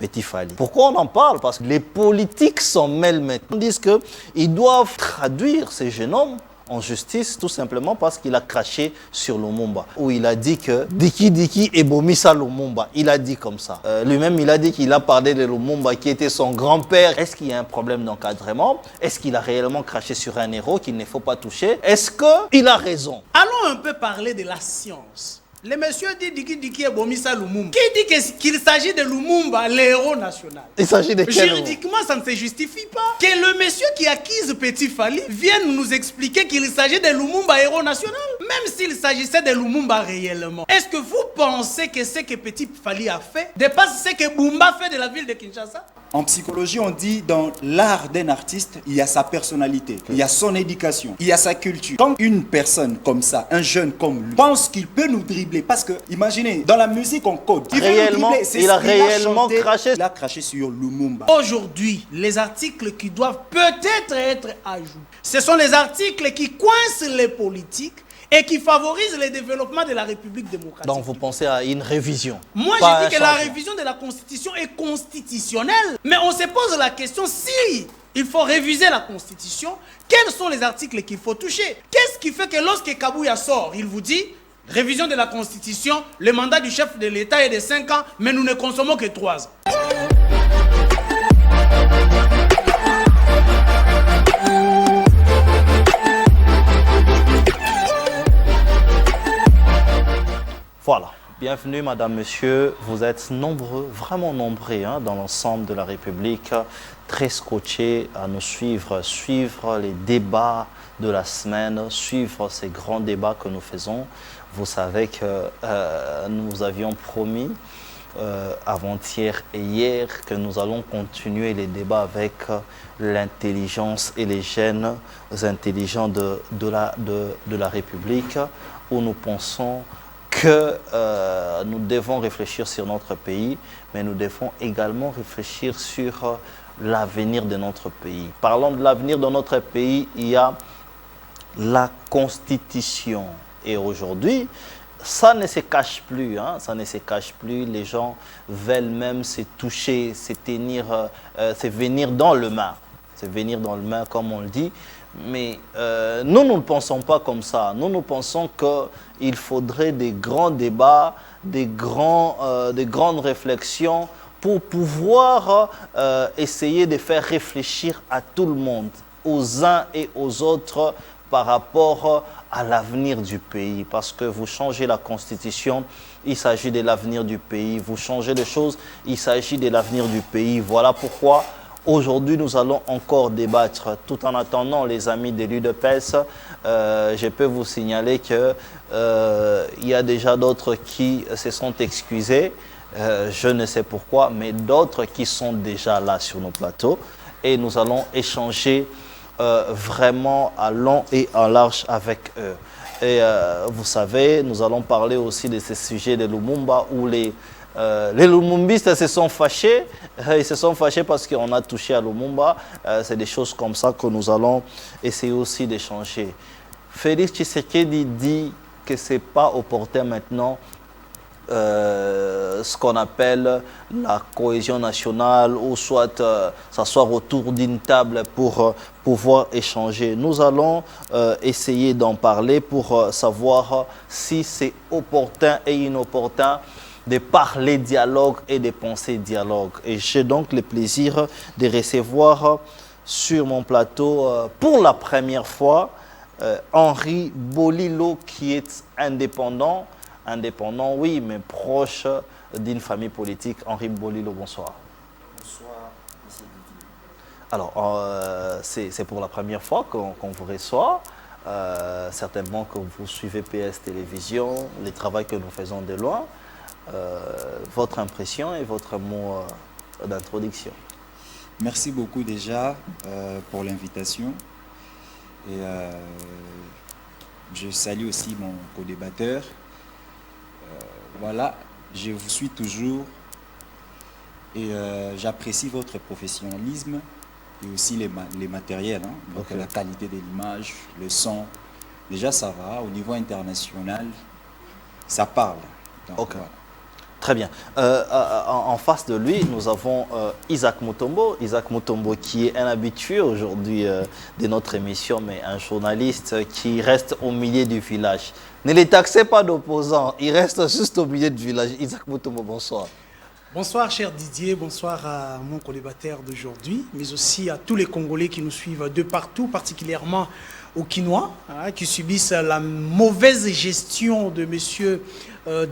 Petit Fally. Pourquoi on en parle? Parce que les politiques s'en mêlent maintenant. Ils disent qu'ils doivent traduire ces jeunes hommes en justice, tout simplement parce qu'il a craché sur Lumumba, où il a dit que Diki Diki et Bomissa Lumumba, il a dit comme ça. Lui-même, il a dit qu'il a parlé de Lumumba qui était son grand-père. Est-ce qu'il y a un problème d'encadrement? Est-ce qu'il a réellement craché sur un héros qu'il ne faut pas toucher? Est-ce qu'il a raison? Allons un peu parler de la science. Le monsieur dit Diki Diki et Bomissa Lumumba. Qui dit qu'il s'agit de Lumumba, l'héros national? Il s'agit de quel héros? Juridiquement, ça ne se justifie pas. Que le monsieur qui accuse Petit Fally vienne nous expliquer qu'il s'agit de Lumumba, héros national. Même s'il s'agissait de Lumumba réellement. Est-ce que vous pensez que ce que Petit Fally a fait dépasse ce que Bumba fait de la ville de Kinshasa? En psychologie, on dit dans l'art d'un artiste, il y a sa personnalité, il y a son éducation, il y a sa culture. Quand une personne comme ça, un jeune comme lui, pense qu'il peut nous dribbler, parce que, imaginez, dans la musique, on code. Réellement, il a réellement craché. Il a craché sur Lumumba. Aujourd'hui, les articles qui doivent peut-être être ajoutés, ce sont les articles qui coincent les politiques et qui favorise le développement de la République démocratique. Donc vous pensez à une révision? Moi, je dis que la révision de la Constitution est constitutionnelle. Mais on se pose la question, si il faut réviser la Constitution, quels sont les articles qu'il faut toucher? Qu'est-ce qui fait que lorsque Kabouya sort, il vous dit, révision de la Constitution, le mandat du chef de l'État est de 5 ans, mais nous ne consommons que 3 ans. Voilà. Bienvenue, madame, monsieur. Vous êtes nombreux, vraiment nombreux dans l'ensemble de la République, très scotchés à nous suivre les débats de la semaine, suivre ces grands débats que nous faisons. Vous savez que nous avions promis avant-hier et hier que nous allons continuer les débats avec l'intelligence et les jeunes intelligents de la République, où nous pensons que nous devons réfléchir sur notre pays, mais nous devons également réfléchir sur l'avenir de notre pays. Parlant de l'avenir de notre pays, il y a la Constitution. Et aujourd'hui, ça ne se cache plus, ça ne se cache plus. Les gens veulent même se toucher, se tenir, se venir dans le main. Se venir dans le main, comme on le dit. Mais nous ne pensons pas comme ça. Nous pensons qu'il faudrait des grands débats, des grandes réflexions pour pouvoir essayer de faire réfléchir à tout le monde, aux uns et aux autres, par rapport à l'avenir du pays. Parce que vous changez la Constitution, il s'agit de l'avenir du pays. Vous changez des choses, il s'agit de l'avenir du pays. Voilà pourquoi aujourd'hui, nous allons encore débattre. Tout en attendant, les amis de l'UDPS, je peux vous signaler qu'il y a déjà d'autres qui se sont excusés. Je ne sais pourquoi, mais d'autres qui sont déjà là sur nos plateaux. Et nous allons échanger vraiment à long et à large avec eux. Et vous savez, nous allons parler aussi de ces sujets de Lumumba où les Lumumbistes se sont fâchés. Ils se sont fâchés parce qu'on a touché à Lumumba. C'est des choses comme ça que nous allons essayer aussi d'échanger. Félix Tshisekedi dit que ce n'est pas opportun maintenant ce qu'on appelle la cohésion nationale ou soit s'asseoir autour d'une table pour pouvoir échanger. Nous allons essayer d'en parler pour savoir si c'est opportun et inopportun de parler dialogue et de penser dialogue. Et j'ai donc le plaisir de recevoir sur mon plateau pour la première fois Henri Bolilo qui est indépendant. Indépendant, oui, mais proche d'une famille politique. Henri Bolilo, bonsoir. Bonsoir, monsieur Didier. Alors, c'est pour la première fois qu'on vous reçoit. Certainement que vous suivez PS Télévision, le travail que nous faisons de loin. Votre impression et votre mot d'introduction. Merci beaucoup déjà pour l'invitation. Et je salue aussi mon co-débatteur. Voilà, je vous suis toujours et j'apprécie votre professionnalisme et aussi les matériels, donc la qualité de l'image, le son. Déjà ça va, au niveau international, ça parle. Donc, voilà. Très bien. En face de lui, nous avons Isaac Mutombo. Isaac Mutombo qui est un habitué aujourd'hui de notre émission, mais un journaliste qui reste au milieu du village. Ne les taxez pas d'opposants, il reste juste au milieu du village. Isaac Mutombo, bonsoir. Bonsoir cher Didier, bonsoir à mon colocataire d'aujourd'hui, mais aussi à tous les Congolais qui nous suivent de partout, particulièrement aux Quinois, qui subissent la mauvaise gestion de M.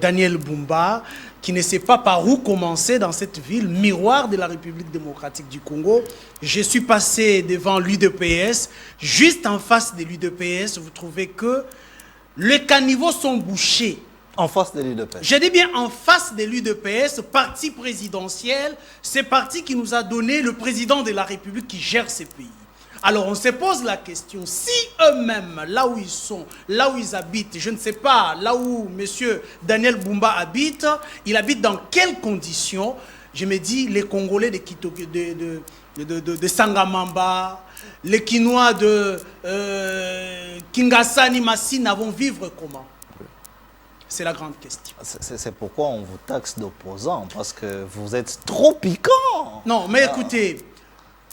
Daniel Bumba, qui ne sait pas par où commencer dans cette ville, miroir de la République démocratique du Congo. Je suis passé devant l'UDPS, juste en face de l'UDPS, vous trouvez que les caniveaux sont bouchés. En face de l'UDPS. Je dis bien en face de l'UDPS, parti présidentiel, c'est parti qui nous a donné le président de la République qui gère ces pays. Alors on se pose la question, si eux-mêmes, là où ils sont, là où ils habitent, je ne sais pas, là où M. Daniel Bumba habite, il habite dans quelles conditions? Je me dis, les Congolais de Sangamamba, les Quinois de Kingasani, Massina vont vivre comment? C'est la grande question. C'est pourquoi on vous taxe d'opposants, parce que vous êtes trop piquant. Non, mais écoutez,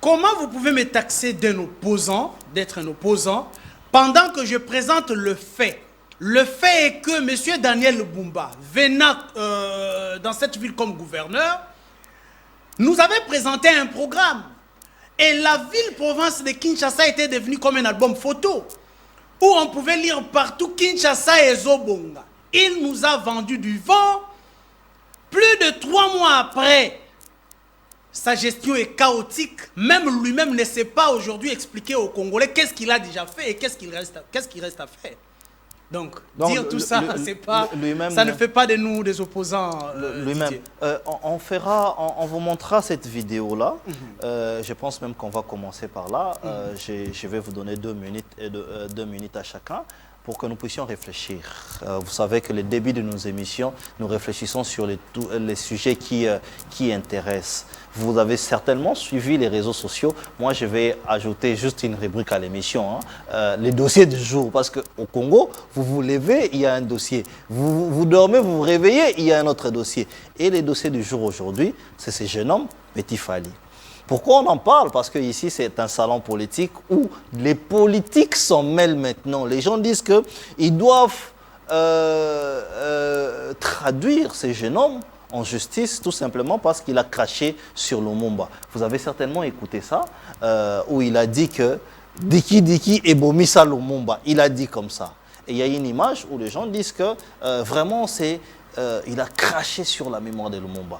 comment vous pouvez me taxer d'un opposant, d'être un opposant, pendant que je présente le fait? Le fait est que M. Daniel Bumba, venant dans cette ville comme gouverneur, nous avait présenté un programme. Et la ville-province de Kinshasa était devenue comme un album photo, où on pouvait lire partout Kinshasa et Zobonga. Il nous a vendu du vent. Plus de 3 mois après, sa gestion est chaotique. Même lui-même ne sait pas aujourd'hui expliquer aux Congolais qu'est-ce qu'il a déjà fait et qu'est-ce qu'il reste à faire. Donc dire tout ça, ça ne fait pas de nous des opposants. Lui-même. On vous montrera cette vidéo-là. Je pense même qu'on va commencer par là. Je vais vous donner 2 minutes à chacun, pour que nous puissions réfléchir. Vous savez que le début de nos émissions, nous réfléchissons sur les sujets qui intéressent. Vous avez certainement suivi les réseaux sociaux. Moi, je vais ajouter juste une rubrique à l'émission, les dossiers du jour. Parce qu'au Congo, vous vous levez, il y a un dossier. Vous dormez, vous vous réveillez, il y a un autre dossier. Et les dossiers du jour aujourd'hui, c'est ce jeune homme, Petit Fally. Pourquoi on en parle? Parce que ici c'est un salon politique où les politiques s'en mêlent maintenant. Les gens disent qu'ils doivent traduire ces jeunes hommes en justice tout simplement parce qu'il a craché sur Lumumba. Vous avez certainement écouté ça, où il a dit que Diki et Bomisa Lumumba. Il a dit comme ça. Et il y a une image où les gens disent que vraiment il a craché sur la mémoire de Lumumba.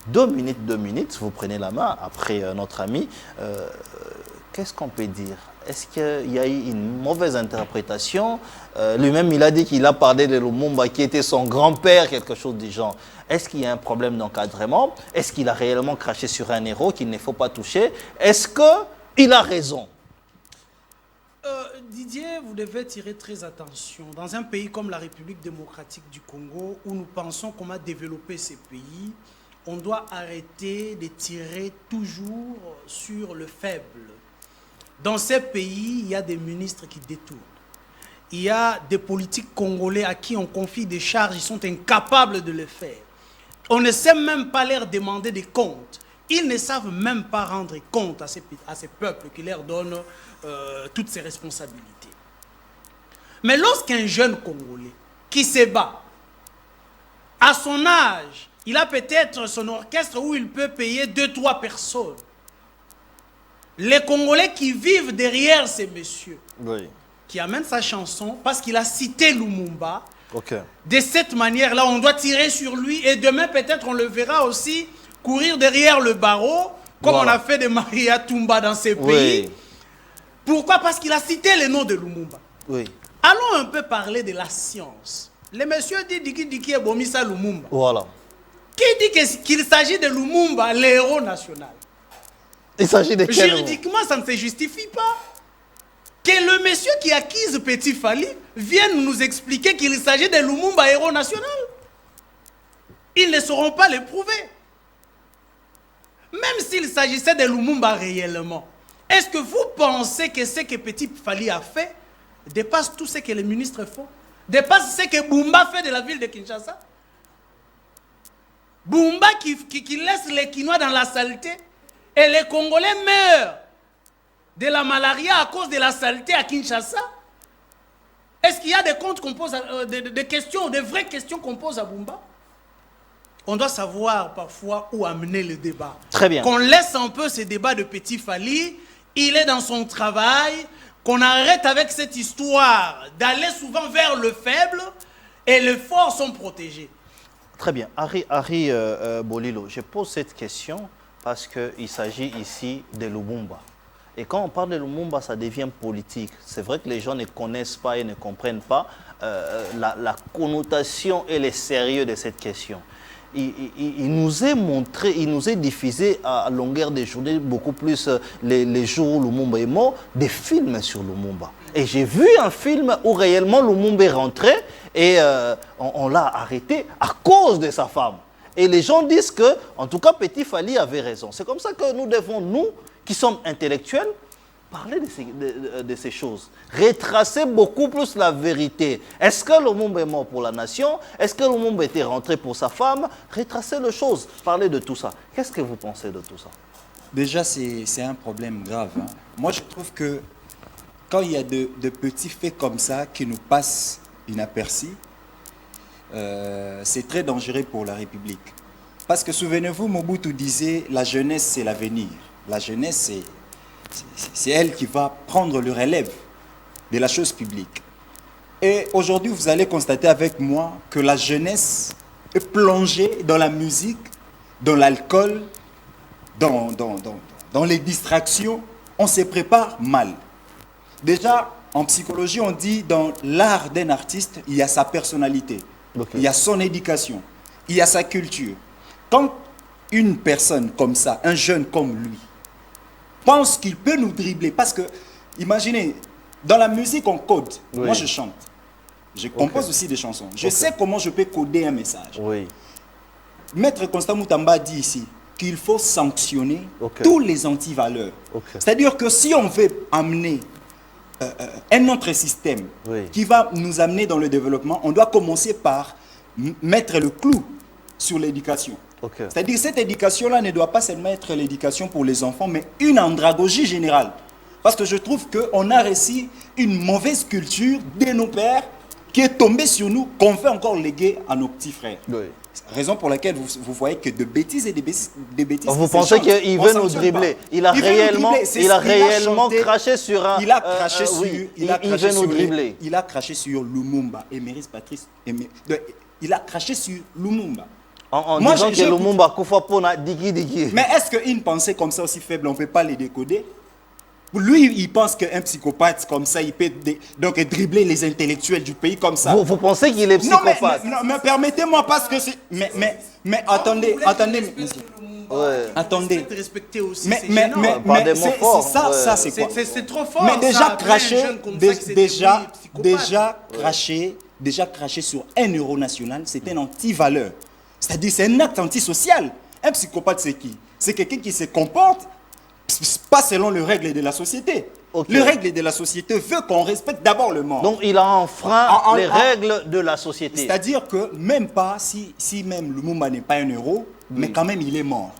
2 minutes, vous prenez la main, après notre ami, qu'est-ce qu'on peut dire? Est-ce qu'il y a eu une mauvaise interprétation? Lui-même, il a dit qu'il a parlé de Lumumba, qui était son grand-père, quelque chose du genre. Est-ce qu'il y a un problème d'encadrement? Est-ce qu'il a réellement craché sur un héros qu'il ne faut pas toucher? Est-ce qu'il a raison? Didier, vous devez tirer très attention. Dans un pays comme la République démocratique du Congo, où nous pensons comment développer ces pays, on doit arrêter de tirer toujours sur le faible. Dans ces pays, il y a des ministres qui détournent. Il y a des politiques congolais à qui on confie des charges, ils sont incapables de le faire. On ne sait même pas leur demander des comptes. Ils ne savent même pas rendre compte à ces peuples qui leur donnent toutes ces responsabilités. Mais lorsqu'un jeune Congolais qui se bat, à son âge, il a peut-être son orchestre où il peut payer 2-3 personnes. Les Congolais qui vivent derrière ces messieurs, oui, qui amènent sa chanson parce qu'il a cité Lumumba. Okay. De cette manière-là, on doit tirer sur lui et demain, peut-être, on le verra aussi courir derrière le barreau, comme on a fait de Maria Tumba dans ces pays. Pourquoi? Parce qu'il a cité le nom de Lumumba. Oui. Allons un peu parler de la science. Le monsieur dit Diki et Bomisa Lumumba. Voilà. Qui dit qu'il s'agit de Lumumba, le héros national? Il s'agit de quel Juridiquement, ça ne se justifie pas. Que le monsieur qui accuse Petit Fally vienne nous expliquer qu'il s'agit de Lumumba, héros national. Ils ne sauront pas le prouver. Même s'il s'agissait de Lumumba réellement, est-ce que vous pensez que ce que Petit Fally a fait dépasse tout ce que les ministres font? Dépasse ce que Bumba fait de la ville de Kinshasa? Bumba qui laisse les Quinois dans la saleté et les Congolais meurent de la malaria à cause de la saleté à Kinshasa. Est-ce qu'il y a des comptes qu'on pose, des questions, des vraies questions qu'on pose à Bumba? On doit savoir parfois où amener le débat. Très bien. Qu'on laisse un peu ces débats de Petit Fally, il est dans son travail, qu'on arrête avec cette histoire d'aller souvent vers le faible et les forts sont protégés. Très bien. Harry Bolilo, je pose cette question parce qu'il s'agit ici de Lumumba. Et quand on parle de Lumumba, ça devient politique. C'est vrai que les gens ne connaissent pas et ne comprennent pas la connotation et le sérieux de cette question. Il nous est montré, il nous est diffusé à longueur de journée, beaucoup plus les jours où Lumumba est mort, des films sur Lumumba. Et j'ai vu un film où réellement Lumumba est rentré et on l'a arrêté à cause de sa femme. Et les gens disent que, en tout cas, Petit Fally avait raison. C'est comme ça que nous devons, nous, qui sommes intellectuels, parler de ces choses. Retracer beaucoup plus la vérité. Est-ce que Lumumba est mort pour la nation? Est-ce que Lumumba était rentré pour sa femme? Retracer les choses, parler de tout ça. Qu'est-ce que vous pensez de tout ça? Déjà, c'est un problème grave. Hein. Moi, je trouve que quand il y a de petits faits comme ça qui nous passent inaperçus, c'est très dangereux pour la République. Parce que souvenez-vous, Mobutu disait, la jeunesse, c'est l'avenir. La jeunesse, c'est elle qui va prendre le relève de la chose publique. Et aujourd'hui, vous allez constater avec moi que la jeunesse est plongée dans la musique, dans l'alcool, dans les distractions. On se prépare mal. Déjà, en psychologie, on dit dans l'art d'un artiste, il y a sa personnalité, il y a son éducation, il y a sa culture. Quand une personne comme ça, un jeune comme lui, pense qu'il peut nous dribbler, parce que, imaginez, dans la musique, on code. Oui. Moi, je chante. Je compose aussi des chansons. Je sais comment je peux coder un message. Oui. Maître Constant Moutamba dit ici qu'il faut sanctionner tous les antivaleurs. C'est-à-dire que si on veut amener un autre système qui va nous amener dans le développement, on doit commencer par mettre le clou sur l'éducation. C'est-à-dire que cette éducation-là ne doit pas seulement être l'éducation pour les enfants, mais une andragogie générale. Parce que je trouve qu'on a reçu une mauvaise culture de nos pères qui est tombée sur nous, qu'on fait encore léguer à nos petits frères. Raison pour laquelle vous voyez que de bêtises et des bêtises. Vous pensez qu'il veut nous dribbler? Il a réellement craché sur un... Il a craché sur... Il veut nous dribbler. Il a craché sur Lumumba. Emeris Patrice... Il a craché sur Lumumba. En disant que Lumumba Koufapona digi. Mais est-ce qu'une pensée comme ça aussi faible, on ne peut pas les décoder? Lui, il pense qu'un psychopathe comme ça, il peut donc dribbler les intellectuels du pays comme ça. Vous pensez qu'il est psychopathe? Non, mais permettez-moi parce que c'est... Mais attendez, monsieur. Attendez. Mais c'est ça, c'est quoi? C'est trop fort. Mais déjà cracher sur un euro national, c'est un anti-valeur. C'est-à-dire c'est un acte antisocial. Un psychopathe, c'est qui? C'est quelqu'un qui se comporte pas selon les règles de la société. Les règles de la société veulent qu'on respecte d'abord le mort. Donc il a enfreint les règles de la société. C'est-à-dire que même pas, si même Lumumba n'est pas un héros, mais quand même il est mort.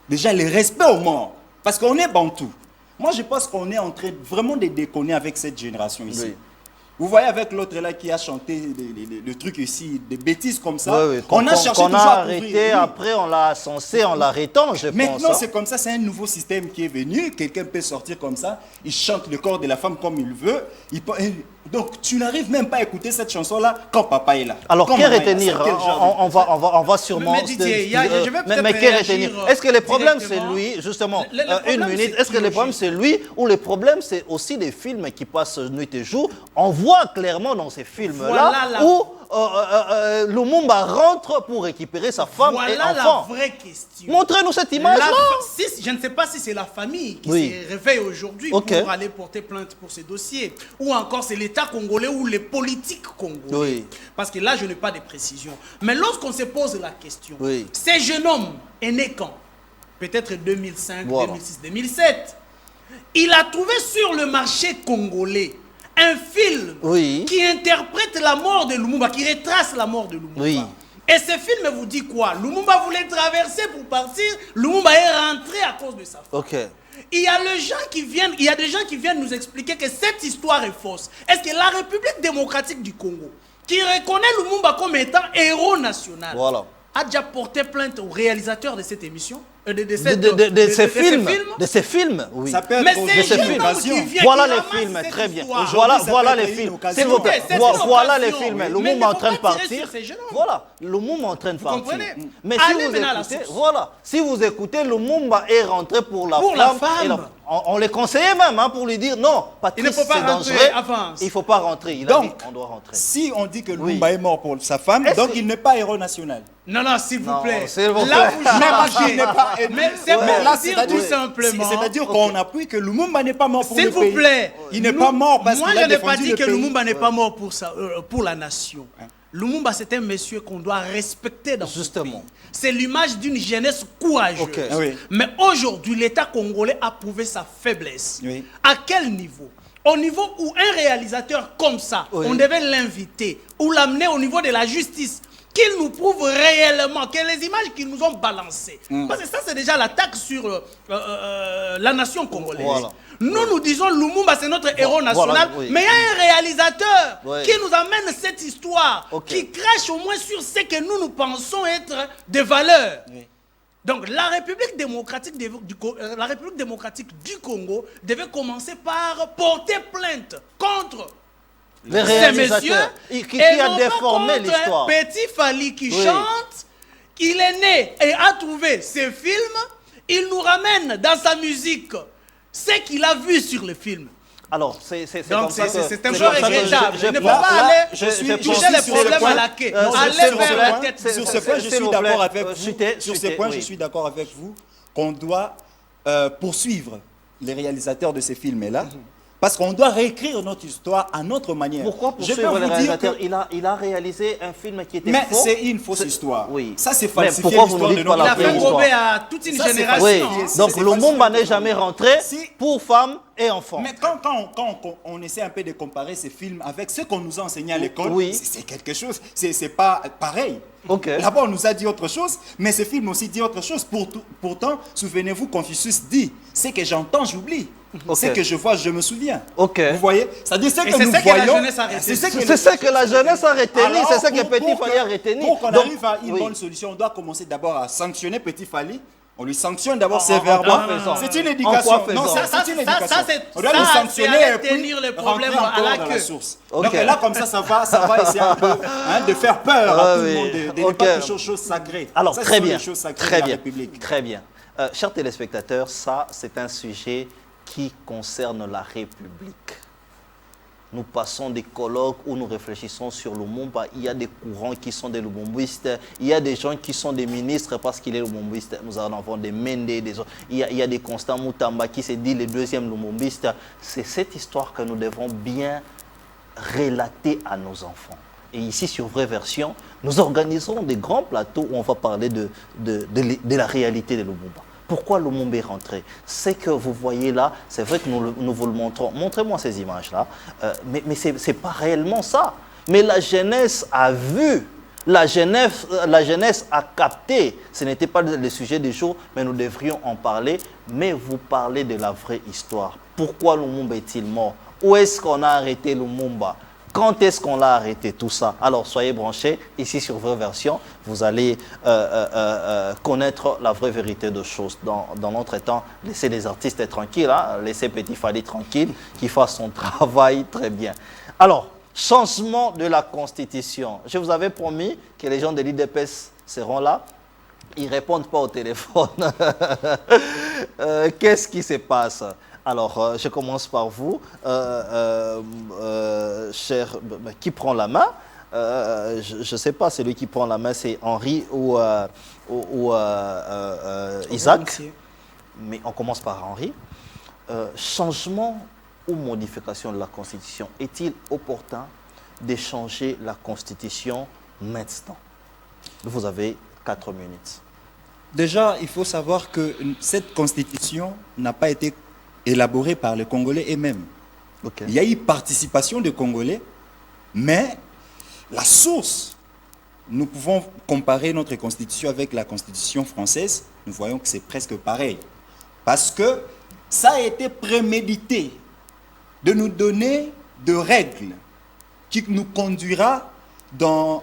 Déjà le respect aux morts. Parce qu'on est bantou. Moi je pense qu'on est en train vraiment de déconner avec cette génération ici. Vous voyez avec l'autre là qui a chanté le truc ici, des bêtises comme ça. On a cherché toujours à arrêté, après on l'a censé en l'arrêtant, je pense. Maintenant c'est comme ça, c'est un nouveau système qui est venu. Quelqu'un peut sortir comme ça, il chante le corps de la femme comme il veut. Donc tu n'arrives même pas à écouter cette chanson là quand papa est là. Alors que retenir? On va sûrement... Mais que retenir? Est-ce que le problème c'est lui, justement, une minute, est-ce que le problème c'est lui ou le problème c'est aussi les films qui passent nuit et jour? On voit clairement dans ces films-là où Lumumba rentre pour récupérer sa femme et enfant. Voilà la vraie question. Montrez-nous cette image-là. Je ne sais pas si c'est la famille qui se réveille aujourd'hui pour aller porter plainte pour ces dossiers. Ou encore c'est l'État congolais ou les politiques congolais. Parce que là, je n'ai pas de précision. Mais lorsqu'on se pose la question, ces jeunes hommes est né quand? Peut-être 2005, 2006, 2007. Il a trouvé sur le marché congolais un film qui interprète la mort de Lumumba, qui retrace la mort de Lumumba. Et ce film vous dit quoi? Lumumba voulait traverser pour partir, Lumumba est rentré à cause de ça. Ok. Il y a des gens qui viennent nous expliquer que cette histoire est fausse. Est-ce que la République démocratique du Congo, qui reconnaît Lumumba comme étant héros national, Voilà. a déjà porté plainte au réalisateur de cette émission, De ces films, oui. Ça peut être Mais cause c'est de jeune homme invasion. qui vient, Voilà qui les ramasse films, cette très bien. histoire. Voilà, ça voilà peut les être une films. occasion. S'il vous plaît, C'est une voilà les occasion, films. oui. Le Mais il Lumumba ne en faut train de pas tirer partir. sur ces jeunes hommes. Voilà, le Lumumba en train de partir. comprenez? Mais Allez si vous maintenant à la écoutez, source. voilà, si vous écoutez, Lumumba est rentré pour la Pour femme. la femme. et on les conseillait même pour lui dire non, Patrice, Il ne faut pas c'est rentrer, dangereux. avance. Il ne faut pas rentrer. Il a dit Donc, on doit rentrer. si on dit que Oui. Lumumba est mort pour sa femme, Est-ce donc que- il n'est pas héros national. Non, non, s'il vous Non, plaît. s'il vous Là, plaît. vous Même changez. s'il n'est pas- Mais c'est pour Mais là, vous dire c'est-à-dire- tout simplement. C'est-à-dire qu'on appuie que Lumumba n'est pas mort pour S'il le vous pays. plaît. Il n'est pas mort parce Moi, qu'il je a n'ai pas défendu dit le que pays. Lumumba n'est pas mort pour la nation. Lumumba, c'est un monsieur qu'on doit respecter dans ce Justement. pays. C'est l'image d'une jeunesse courageuse. Ok. Oui. Mais aujourd'hui, l'État congolais a prouvé sa faiblesse. Oui. À quel niveau? Au niveau où un réalisateur comme ça, Oui. on devait l'inviter ou l'amener au niveau de la justice, qu'il nous prouve réellement que les images qu'ils nous ont balancées. Parce que ça, c'est déjà l'attaque sur la nation congolaise. Voilà. Nous disons Lumumba, c'est notre héros Voilà, national, oui. mais il y a un réalisateur Oui. qui nous amène cette histoire, Ok. qui crache au moins sur ce que nous pensons être des valeurs. Oui. Donc la République démocratique du Congo devait commencer par porter plainte contre Les ces messieurs réalisateurs qui et a non pas déformé contre l'histoire. un petit Fali qui Oui. chante, il est né et a trouvé ses films, il nous ramène dans sa musique ce qu'il a vu sur le film. Alors, c'est Donc comme ça que... c'est un c'est peu comme ça que regrettable. je Il ne faut pense. pas là, aller je suis toucher les sur ce problèmes point. à la quai. Non, Allez sur ce vers la point, tête. sur ce point, je s'il suis vous d'accord plaît, avec vous. chutez, Sur ce chutez, point, oui. je suis d'accord avec vous qu'on doit poursuivre les réalisateurs de ces films-là. Parce qu'on doit réécrire notre histoire à notre manière. Pourquoi Je peux poursuivre vous le dire réalisateur que- il a réalisé un film qui était Mais faux. c'est une fausse C'est- histoire. Oui. Ça, c'est Mais falsifier pourquoi vous ne l'histoire de dites pas notre Il la a vraie fait pays. histoire? gober à toute une Ça, c'est génération. Oui, hein. donc C'est Lumumba facile. n'est jamais rentré Si- pour femmes et enfants. Mais quand on essaie un peu de comparer ces films avec ce qu'on nous a enseigné à l'école, Oui. c'est quelque chose, c'est pas pareil. Ok. Là-bas, on nous a dit autre chose, mais ce film aussi dit autre chose. Pourtant, souvenez-vous, Confucius dit, ce que j'entends, j'oublie. Ok. Ce que je vois, je me souviens. Ok. Vous voyez? C'est-à-dire ce Et que c'est nous ça que la voyons. jeunesse a retenu. C'est ce C'est ça que la jeunesse a retenu, Alors, c'est ça que pour- Petit pour Fali a retenu. Pour qu'on Donc, arrive à une oui. bonne solution, on doit commencer d'abord à sanctionner Petit Fali. On lui sanctionne d'abord En sévèrement. quoi faisant? C'est une En éducation. quoi faisant? Non, Ça, c'est une ça, éducation. ça, c'est- On doit ça, le c'est sanctionner aller et puis tenir le problème rentrer à la encore dans la queue. source. Ok. Donc là, comme ça va essayer un peu de faire peur à Ah tout le oui. monde, de Ok. ne pas toucher aux choses sacrées. Alors, Ça, ce très sont bien, les choses sacrées très de la bien, République. très bien. Chers téléspectateurs, ça, c'est un sujet qui concerne la République. Nous passons des colloques où nous réfléchissons sur Lumumba. Il y a des courants qui sont des Lumumbistes. Il y a des gens qui sont des ministres parce qu'il est Lumumbiste. Nous en avons des Mende, des autres. Il y a des Constant Moutamba qui se dit le deuxième Lumumbiste. C'est cette histoire que nous devons bien relater à nos enfants. Et ici, sur Vraie Version, nous organisons des grands plateaux où on va parler de la réalité de Lumumba. Pourquoi Lumumba est rentré? C'est que vous voyez là, c'est vrai que nous vous le montrons. Montrez-moi ces images-là. Mais ce n'est pas réellement ça. Mais la jeunesse a vu, la jeunesse a capté. Ce n'était pas le sujet du jour, mais nous devrions en parler. Mais vous parlez de la vraie histoire. Pourquoi Lumumba est-il mort? Où est-ce qu'on a arrêté Lumumba? Quand est-ce qu'on l'a arrêté, tout ça? Alors, soyez branchés, ici sur Vraie Version, vous allez connaître la vraie vérité de choses. Dans notre temps, laissez les artistes tranquilles, hein, laissez Petit Fali tranquille, qu'il fasse son travail très bien. Alors, changement de la Constitution. Je vous avais promis que les gens de l'IDPS seront là. Ils ne répondent pas au téléphone. Qu'est-ce qui se passe? Alors, je commence par vous, cher, qui prend la main? Je ne sais pas, celui qui prend la main, c'est Henri ou Isaac. Mais on commence par Henri. Changement ou modification de la Constitution, est-il opportun de changer la Constitution maintenant? Vous avez 4 minutes. Déjà, il faut savoir que cette constitution n'a pas été élaborée par les Congolais eux-mêmes. Ok. Il y a eu participation des Congolais, mais la source nous pouvons comparer notre constitution avec la constitution française. Nous voyons que c'est presque pareil. Parce que ça a été prémédité de nous donner de règles qui nous conduira dans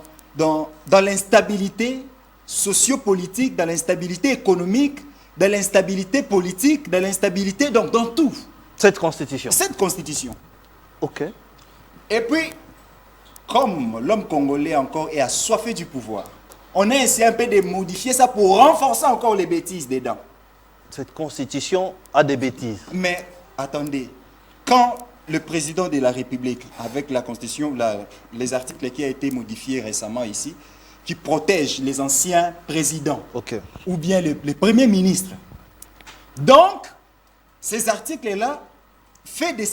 l'instabilité sociopolitique, dans l'instabilité économique, dans l'instabilité politique, dans l'instabilité, donc dans tout. Cette constitution. Cette constitution. Ok. Et puis, comme l'homme congolais encore est assoiffé du pouvoir, on a essayé un peu de modifier ça pour renforcer encore les bêtises dedans. Cette constitution a des bêtises. Mais attendez, quand le président de la République, avec la constitution, les articles qui ont été modifiés récemment ici, qui protègent les anciens présidents, Ok. ou bien les premiers ministres. Donc, ces articles-là fait de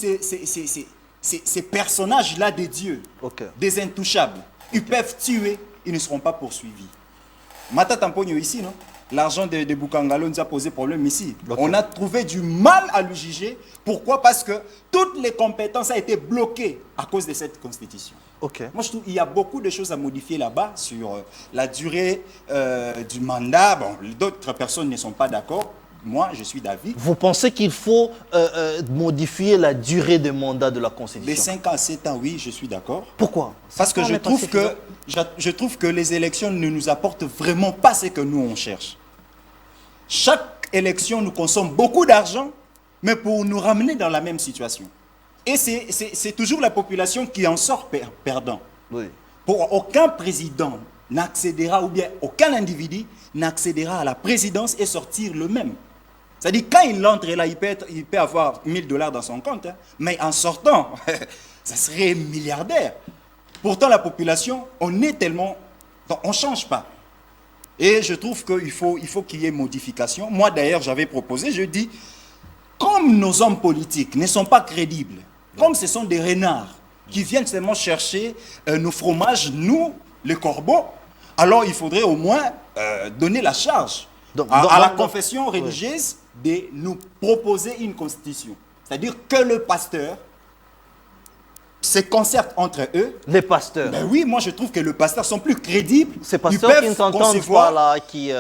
ces personnages-là des dieux, Ok. des intouchables. Ils peuvent tuer, ils ne seront pas poursuivis. Mata Tamponio ici, non? L'argent de Bukangalo nous a posé problème ici. Ok. On a trouvé du mal à le juger. Pourquoi? Parce que toutes les compétences ont été bloquées à cause de cette constitution. Ok. Moi, je trouve qu'il y a beaucoup de choses à modifier là-bas sur la durée du mandat. Bon, d'autres personnes ne sont pas d'accord. Moi, je suis d'avis. Vous pensez qu'il faut modifier la durée de mandat de la De Constitution? 5 à 7 ans, oui, je suis d'accord. Pourquoi? Parce que Ça je n'est pas trouve suffisant. je trouve que les élections ne nous apportent vraiment pas ce que nous, on cherche. Chaque élection nous consomme beaucoup d'argent, mais pour nous ramener dans la même situation. Et c'est toujours la population qui en sort perdant. Oui. Pour aucun président n'accédera, ou bien aucun individu n'accédera à la présidence et sortir le même. C'est-à-dire, quand il entre là, il peut avoir $1000 dans son compte, hein, mais en sortant, ça serait milliardaire. Pourtant, la population, on est tellement... on ne change pas. Et je trouve qu'il faut qu'il y ait modification. Moi, d'ailleurs, j'avais proposé, je dis, comme nos hommes politiques ne sont pas crédibles, comme ce sont des renards qui viennent seulement chercher nos fromages, nous, les corbeaux, alors il faudrait au moins donner la charge à la confession religieuse de nous proposer une constitution. C'est-à-dire que le pasteur se concerte entre eux. Les pasteurs. Ben oui, moi je trouve que les pasteurs sont plus crédibles. Ces pasteurs qui ne s'entendent pas là, qui...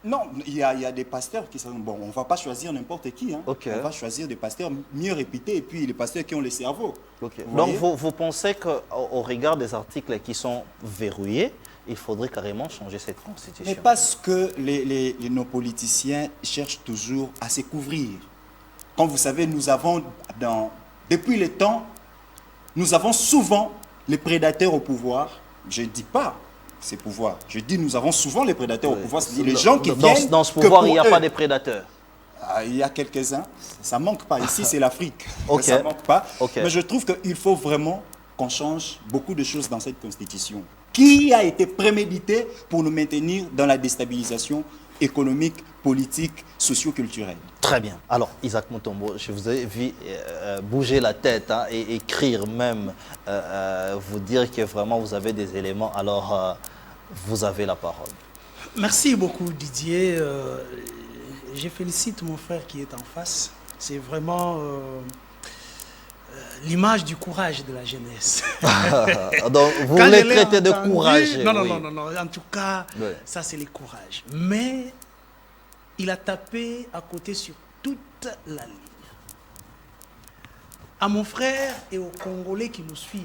Non, il y a des pasteurs qui sont... Bon, on ne va pas choisir n'importe qui. Hein. Ok. On va choisir des pasteurs mieux réputés et puis les pasteurs qui ont le cerveau. Ok. Vous Donc voyez? vous pensez qu'au regard des articles qui sont verrouillés, il faudrait carrément changer cette constitution? Mais parce que nos politiciens cherchent toujours à se couvrir. Comme vous savez, nous avons, depuis le temps, nous avons souvent les prédateurs au pouvoir. Je ne dis pas ces pouvoirs. Je dis nous avons souvent les prédateurs au pouvoir. C'est-à-dire les gens qui viennent... Dans ce pouvoir, il n'y a pas de prédateurs. Ah, il y a quelques-uns. Ça ne manque pas. Ici, c'est l'Afrique. Ok. Ça ne manque pas. Ok. Mais je trouve qu'il faut vraiment qu'on change beaucoup de choses dans cette constitution qui a été préméditée pour nous maintenir dans la déstabilisation économique, politique, socio-culturelle. Très bien. Alors, Isaac Mutombo, je vous ai vu bouger la tête hein, et écrire même, vous dire que vraiment vous avez des éléments. Alors, vous avez la parole. Merci beaucoup Didier. Je félicite mon frère qui est en face. C'est vraiment l'image du courage de la jeunesse. Donc, vous Quand les je l'ai traitez de entendu- courage. Non, non, oui. non, non, non. En tout cas, Oui. ça c'est le courage. Mais il a tapé à côté sur toute la ligne. À mon frère et aux Congolais qui nous suivent,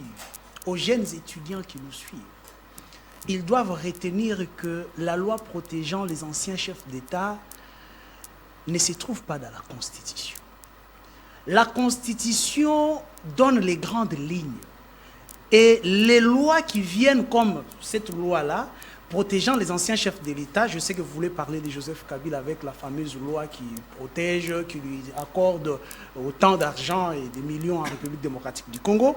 aux jeunes étudiants qui nous suivent, ils doivent retenir que la loi protégeant les anciens chefs d'État ne se trouve pas dans la Constitution. La Constitution donne les grandes lignes. Et les lois qui viennent comme cette loi-là, protégeant les anciens chefs de l'État, je sais que vous voulez parler de Joseph Kabila avec la fameuse loi qui protège, qui lui accorde autant d'argent et des millions en République démocratique du Congo.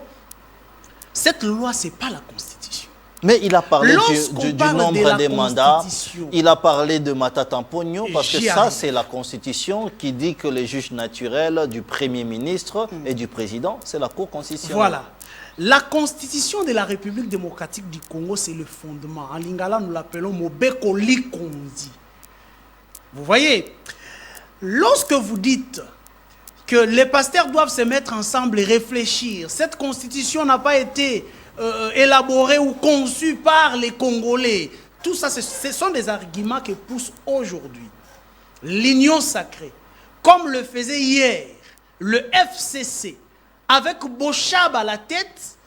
Cette loi, ce n'est pas la Constitution. Mais il a parlé Lorsqu'on du parle de nombre la des mandats, Constitution, il a parlé de Matata Pogno, parce que j'y ça, arrive. c'est la Constitution qui dit que les juges naturels du Premier ministre et du Président, c'est la Cour constitutionnelle. Voilà. La Constitution de la République démocratique du Congo, c'est le fondement. En lingala, nous l'appelons Mobeko Likondi. Vous voyez, lorsque vous dites que les pasteurs doivent se mettre ensemble et réfléchir, cette Constitution n'a pas été élaborés ou conçus par les Congolais. Tout ça, ce sont des arguments que poussent aujourd'hui l'Union sacrée, comme le faisait hier le FCC, avec Bochab à la tête,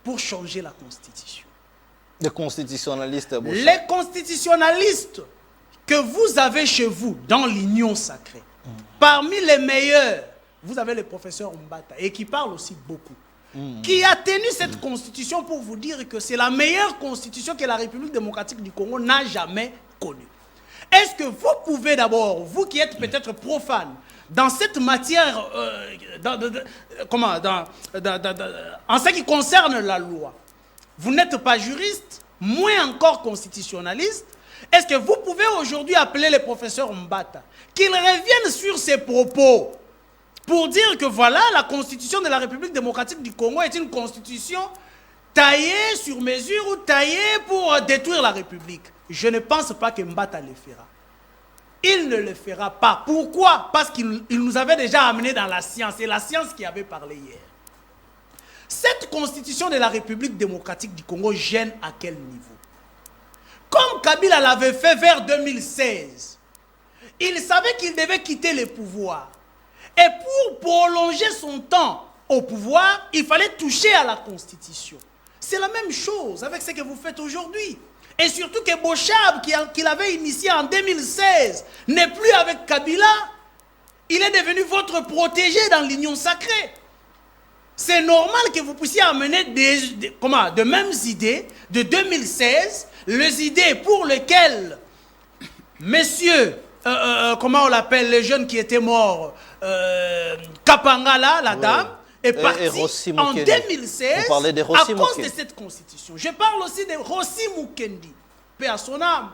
pour changer la Constitution. Les constitutionnalistes, Bochab. Les constitutionnalistes que vous avez chez vous dans l'Union sacrée, parmi les meilleurs, vous avez le professeur Mbata, et qui parle aussi beaucoup, qui a tenu cette constitution pour vous dire que c'est la meilleure constitution que la République démocratique du Congo n'a jamais connue. Est-ce que vous pouvez d'abord, vous qui êtes peut-être profane, dans cette matière, en ce qui concerne la loi, vous n'êtes pas juriste, moins encore constitutionnaliste, est-ce que vous pouvez aujourd'hui appeler le professeur Mbata, qu'il revienne sur ses propos pour dire que voilà, la constitution de la République démocratique du Congo est une constitution taillée sur mesure ou taillée pour détruire la République? Je ne pense pas que Mbata le fera. Il ne le fera pas. Pourquoi? Parce qu'il nous avait déjà amené dans la science. C'est la science qui avait parlé hier. Cette constitution de la République démocratique du Congo gêne à quel niveau? Comme Kabila l'avait fait vers 2016, il savait qu'il devait quitter le pouvoir. Et pour prolonger son temps au pouvoir, il fallait toucher à la Constitution. C'est la même chose avec ce que vous faites aujourd'hui. Et surtout que Bochab, qui l'avait initié en 2016, n'est plus avec Kabila. Il est devenu votre protégé dans l'Union sacrée. C'est normal que vous puissiez amener de mêmes idées de 2016, les idées pour lesquelles monsieur, comment on l'appelle, les jeunes qui étaient morts, Kapangala, la dame, est parti en 2016 à cause de cette constitution. Je parle aussi de Rossi Mukendi, paix à son âme,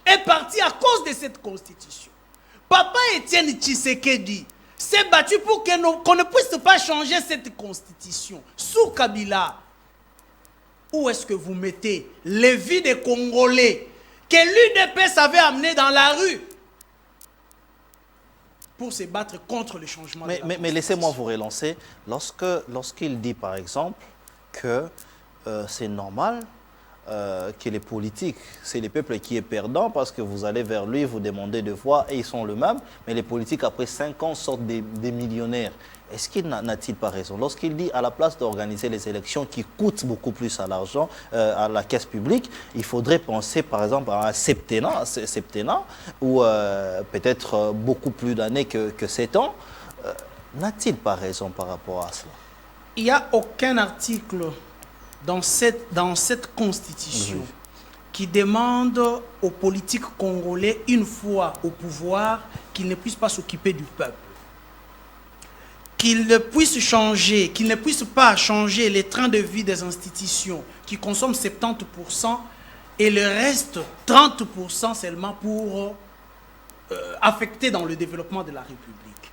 est parti à cause de cette constitution. Papa Étienne Tshisekedi s'est battu pour qu'on ne puisse pas changer cette constitution. Sous Kabila, où est-ce que vous mettez les vies des Congolais que l'UDPS avait amenés dans la rue pour se battre contre le changement de la Constitution? Mais laissez-moi vous relancer. Lorsqu'il dit, par exemple, que c'est normal que les politiques, c'est le peuple qui est perdant parce que vous allez vers lui, vous demandez de voix et ils sont le même, mais les politiques, après 5 ans, sortent des millionnaires. Est-ce qu'il n'a-t-il pas raison? Lorsqu'il dit, à la place d'organiser les élections qui coûtent beaucoup plus à l'argent, à la caisse publique, il faudrait penser, par exemple, à un septennat ou peut-être beaucoup plus d'années que 7 ans. N'a-t-il pas raison par rapport à cela? Il n'y a aucun article dans cette constitution qui demande aux politiques congolais, une fois au pouvoir, qu'ils ne puissent pas s'occuper du peuple. Qu'ils ne puissent changer, qu'ils ne puissent pas changer les trains de vie des institutions qui consomment 70% et le reste, 30% seulement pour affecter dans le développement de la République.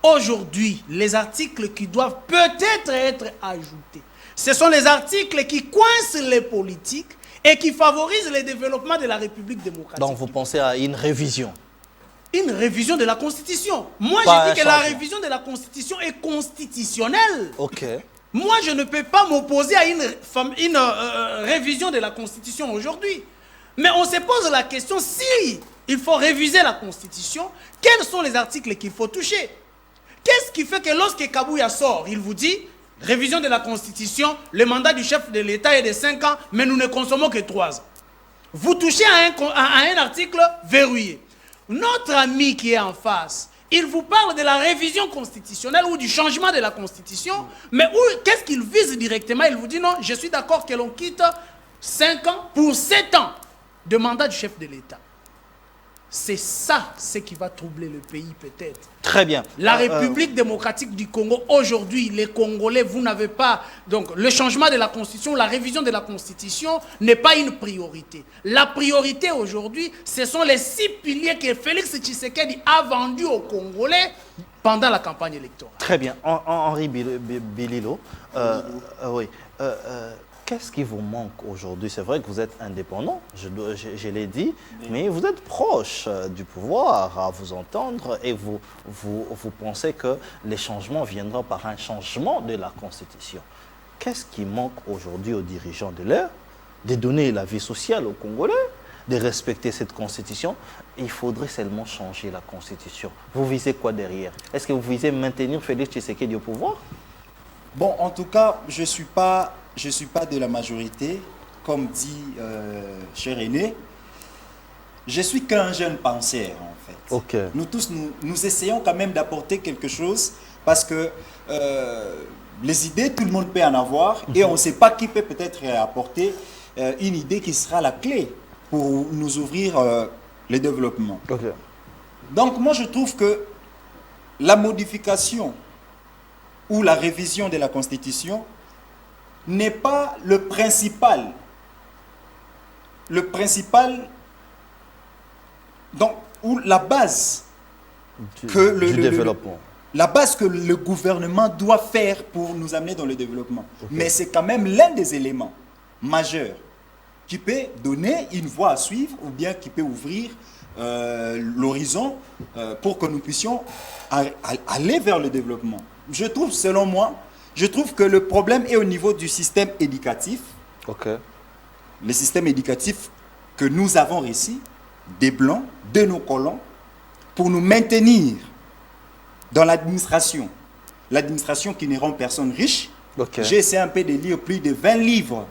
Aujourd'hui, les articles qui doivent peut-être être ajoutés, ce sont les articles qui coincent les politiques et qui favorisent le développement de la République démocratique. Donc vous pensez à une révision? Une révision de la Constitution. Moi, je dis que la révision de la Constitution est constitutionnelle. Ok. Moi, je ne peux pas m'opposer à une révision de la Constitution aujourd'hui. Mais on se pose la question, si il faut réviser la Constitution, quels sont les articles qu'il faut toucher? Qu'est-ce qui fait que lorsque Kabouya sort, il vous dit, révision de la Constitution, le mandat du chef de l'État est de 5 ans, mais nous ne consommons que 3 ans. Vous touchez à un article verrouillé. Notre ami qui est en face, il vous parle de la révision constitutionnelle ou du changement de la Constitution, mais qu'est-ce qu'il vise directement? Il vous dit non, je suis d'accord que l'on quitte 5 ans pour 7 ans de mandat du chef de l'État. C'est ça ce qui va troubler le pays peut-être. Très bien. La République démocratique du Congo, aujourd'hui, les Congolais, vous n'avez pas... Donc, le changement de la Constitution, la révision de la Constitution n'est pas une priorité. La priorité aujourd'hui, ce sont les 6 piliers que Félix Tshisekedi a vendus aux Congolais pendant la campagne électorale. Très bien. Henri Bililo, oui. Qu'est-ce qui vous manque aujourd'hui? C'est vrai que vous êtes indépendant, je l'ai dit, mais vous êtes proche du pouvoir à vous entendre et vous pensez que les changements viendront par un changement de la Constitution. qu'est-ce qui manque aujourd'hui aux dirigeants de l'heure? De donner la vie sociale aux Congolais, de respecter cette constitution. Il faudrait seulement changer la constitution. Vous visez quoi derrière? Est-ce que vous visez maintenir Félix Tshisekedi au pouvoir? Bon, en tout cas, je ne suis pas de la majorité, comme dit cher Aîné. Je suis qu'un jeune penseur, en fait. Ok. Nous tous, nous essayons quand même d'apporter quelque chose, parce que les idées, tout le monde peut en avoir, et on ne sait pas qui peut peut-être apporter une idée qui sera la clé pour nous ouvrir le développement. Ok. Donc moi je trouve que la modification ou la révision de la Constitution n'est pas le principal. Le principal, donc, ou la base que du développement. La base que le gouvernement doit faire pour nous amener dans le développement. Okay. Mais c'est quand même l'un des éléments majeurs qui peut donner une voie à suivre ou bien qui peut ouvrir l'horizon pour que nous puissions aller vers le développement. Je trouve, selon moi, je trouve que le problème est au niveau du système éducatif. Ok. Le système éducatif que nous avons ici, des Blancs, de nos colons, pour nous maintenir dans l'administration. L'administration qui ne rend personne riche. Okay. J'ai essayé un peu de lire plus de 20 livres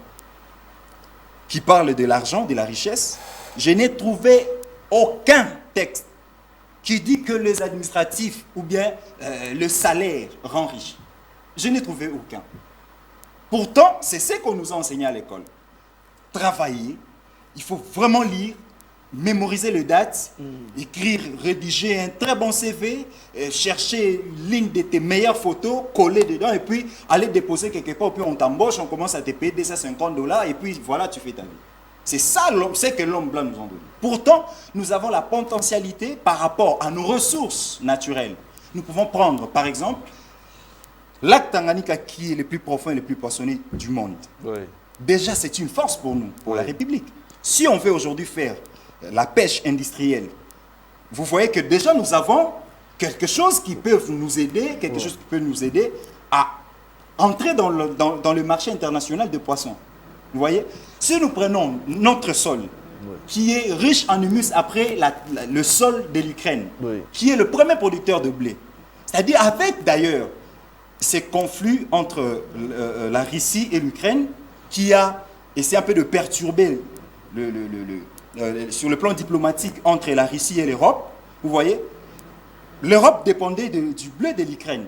qui parlent de l'argent, de la richesse. Je n'ai trouvé aucun texte qui dit que les administratifs ou bien le salaire rend riche. Je n'ai trouvé aucun. Pourtant, c'est ce qu'on nous a enseigné à l'école. Travailler, il faut vraiment lire, mémoriser les dates, écrire, rédiger un très bon CV, chercher l'une de tes meilleures photos, coller dedans et puis aller déposer quelque part, puis on t'embauche, on commence à te payer $250 et puis voilà, tu fais ta vie. C'est ça ce que l'homme blanc nous a donné. Pourtant, nous avons la potentialité par rapport à nos ressources naturelles. Nous pouvons prendre, par exemple, lac Tanganyika qui est le plus profond et le plus poissonné du monde. Oui. Déjà, c'est une force pour nous, pour la République. Si on veut aujourd'hui faire la pêche industrielle, vous voyez que déjà nous avons quelque chose qui peut nous aider, à entrer dans le marché international de poissons. Vous voyez, si nous prenons notre sol, qui est riche en humus après le sol de l'Ukraine, qui est le premier producteur de blé, c'est-à-dire avec d'ailleurs ces conflits entre la Russie et l'Ukraine, qui a essayé un peu de perturber sur le plan diplomatique entre la Russie et l'Europe. Vous voyez, l'Europe dépendait du blé de l'Ukraine.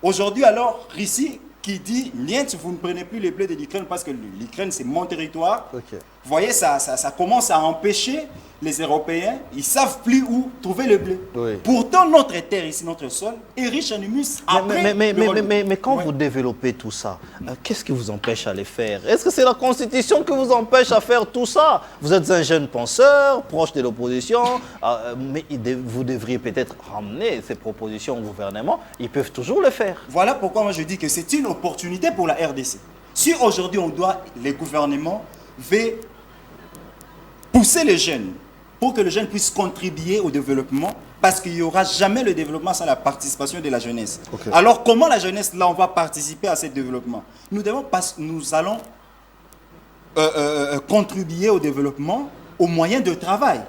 Aujourd'hui, alors, Russie qui dit, vous ne prenez plus les blés de l'Ukraine parce que l'Ukraine, c'est mon territoire. Okay. Vous voyez, ça commence à empêcher les Européens, ils ne savent plus où trouver le blé. Oui. Pourtant, notre terre ici, notre sol, est riche en humus. Mais quand vous développez tout ça, qu'est-ce qui vous empêche à les faire? Est-ce que c'est la Constitution qui vous empêche à faire tout ça? Vous êtes un jeune penseur, proche de l'opposition, mais vous devriez peut-être ramener ces propositions au gouvernement. Ils peuvent toujours le faire. Voilà pourquoi moi je dis que c'est une opportunité pour la RDC. Si aujourd'hui les gouvernements veulent pousser les jeunes, pour que les jeunes puissent contribuer au développement, parce qu'il n'y aura jamais le développement sans la participation de la jeunesse. Okay. Alors comment la jeunesse, là, on va participer à ce développement? Nous allons contribuer au développement au moyen de travail.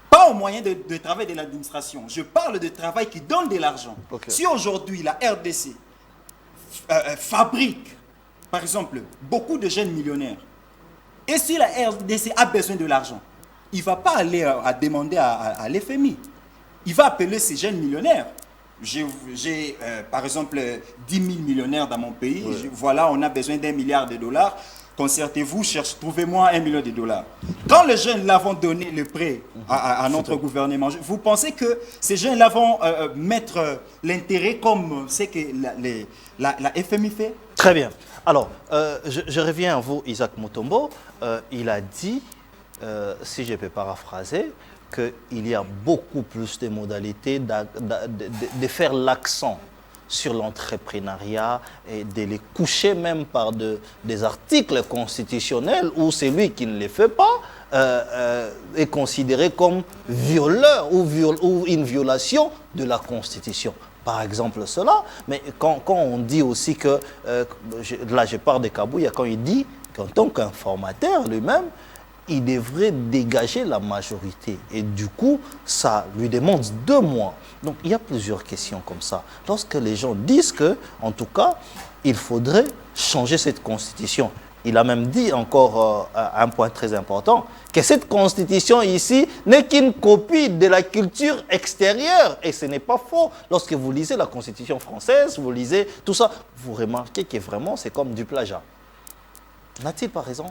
Pas au moyen de travail de l'administration. Je parle de travail qui donne de l'argent. Okay. Si aujourd'hui la RDC fabrique, par exemple, beaucoup de jeunes millionnaires, et si la RDC a besoin de l'argent, il ne va pas aller demander à l'FMI. Il va appeler ces jeunes millionnaires. J'ai par exemple 10 000 millionnaires dans mon pays. Oui. Voilà, on a besoin d'1 milliard de dollars. Concertez-vous, trouvez-moi $1 million. Quand les jeunes là vont donner le prêt à notre gouvernement, vous pensez que ces jeunes là vont mettre l'intérêt comme c'est que la FMI fait? Très bien. Alors, je reviens à vous, Isaac Mutombo. Il a dit, si je peux paraphraser, qu'il y a beaucoup plus de modalités de faire l'accent sur l'entrepreneuriat et de les coucher même par des articles constitutionnels où celui qui ne les fait pas est considéré comme violeur ou une violation de la Constitution. par exemple cela. Mais quand on dit aussi que, là je parle de Kabouya, quand il dit qu'en tant qu'informateur lui-même, il devrait dégager la majorité. Et du coup, ça lui demande 2 mois. Donc, il y a plusieurs questions comme ça. Lorsque les gens disent que, en tout cas, il faudrait changer cette constitution. Il a même dit encore un point très important, que cette constitution ici n'est qu'une copie de la culture extérieure. Et ce n'est pas faux. Lorsque vous lisez la constitution française, vous lisez tout ça, vous remarquez que vraiment, c'est comme du plagiat. N'a-t-il pas raison?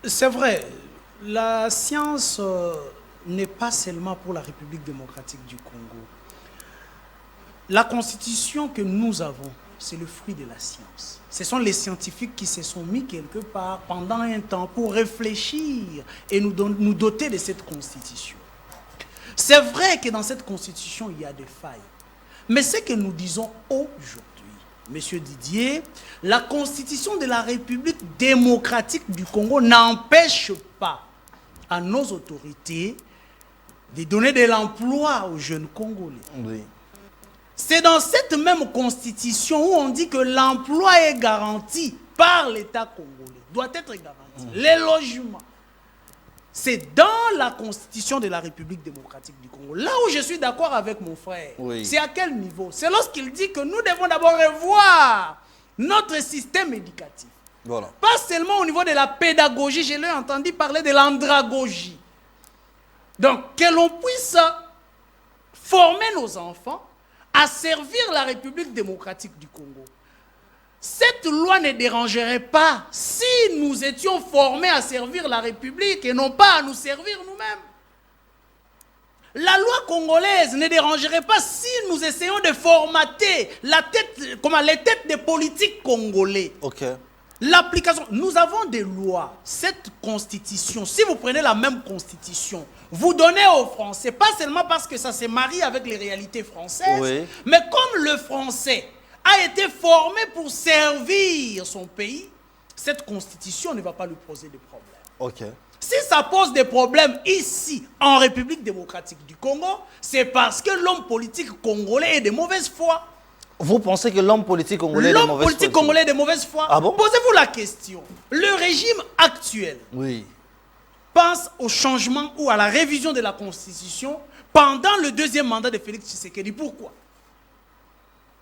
C'est vrai, la science n'est pas seulement pour la République démocratique du Congo. La constitution que nous avons, c'est le fruit de la science. Ce sont les scientifiques qui se sont mis quelque part pendant un temps pour réfléchir et nous doter de cette constitution. C'est vrai que dans cette constitution, il y a des failles. Mais ce que nous disons aujourd'hui, Monsieur Didier, la constitution de la République démocratique du Congo n'empêche pas à nos autorités de donner de l'emploi aux jeunes Congolais. Oui. C'est dans cette même constitution où on dit que l'emploi est garanti par l'État congolais, doit être garanti. Les logements. C'est dans la constitution de la République démocratique du Congo. Là où je suis d'accord avec mon frère, oui. C'est à quel niveau? C'est lorsqu'il dit que nous devons d'abord revoir notre système éducatif. Voilà. Pas seulement au niveau de la pédagogie, je l'ai entendu parler de l'andragogie. Donc, que l'on puisse former nos enfants à servir la République démocratique du Congo. Cette loi ne dérangerait pas si nous étions formés à servir la République et non pas à nous servir nous-mêmes. La loi congolaise ne dérangerait pas si nous essayons de formater les têtes des politiques congolais. Ok. L'application, nous avons des lois. Cette constitution, si vous prenez la même constitution, vous donnez aux Français, pas seulement parce que ça se marie avec les réalités françaises, oui. mais comme le Français a été formé pour servir son pays, cette constitution ne va pas lui poser de problème. Ok. Si ça pose des problèmes ici, en République démocratique du Congo, c'est parce que l'homme politique congolais est de mauvaise foi. Vous pensez que l'homme politique congolais est de mauvaise foi? L'homme politique congolais est de mauvaise foi. Ah bon? Posez-vous la question. Le régime actuel pense au changement ou à la révision de la Constitution pendant le 2e mandat de Félix Tshisekedi. Pourquoi?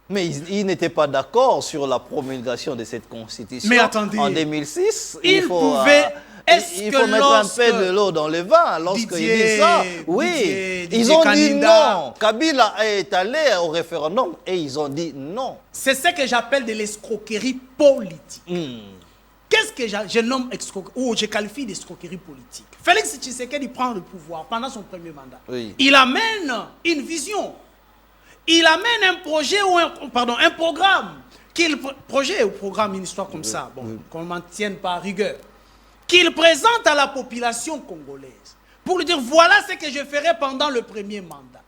Mais il n'était pas d'accord sur la promulgation de cette constitution. Mais attendez. En 2006, il faut mettre un peu de l'eau dans le vin lorsqu'il dit ça. Oui, ils ont dit non. Kabila est allé au référendum et ils ont dit non. C'est ce que j'appelle de l'escroquerie politique. Qu'est-ce que je nomme ou je qualifie d'escroquerie politique? Félix Tshisekedi prend le pouvoir pendant son premier mandat. Oui. Il amène une vision. Il amène un projet ou un programme. Projet ou programme, une histoire comme ça, qu'on maintienne par rigueur. Qu'il présente à la population congolaise pour lui dire voilà ce que je ferai pendant le premier mandat.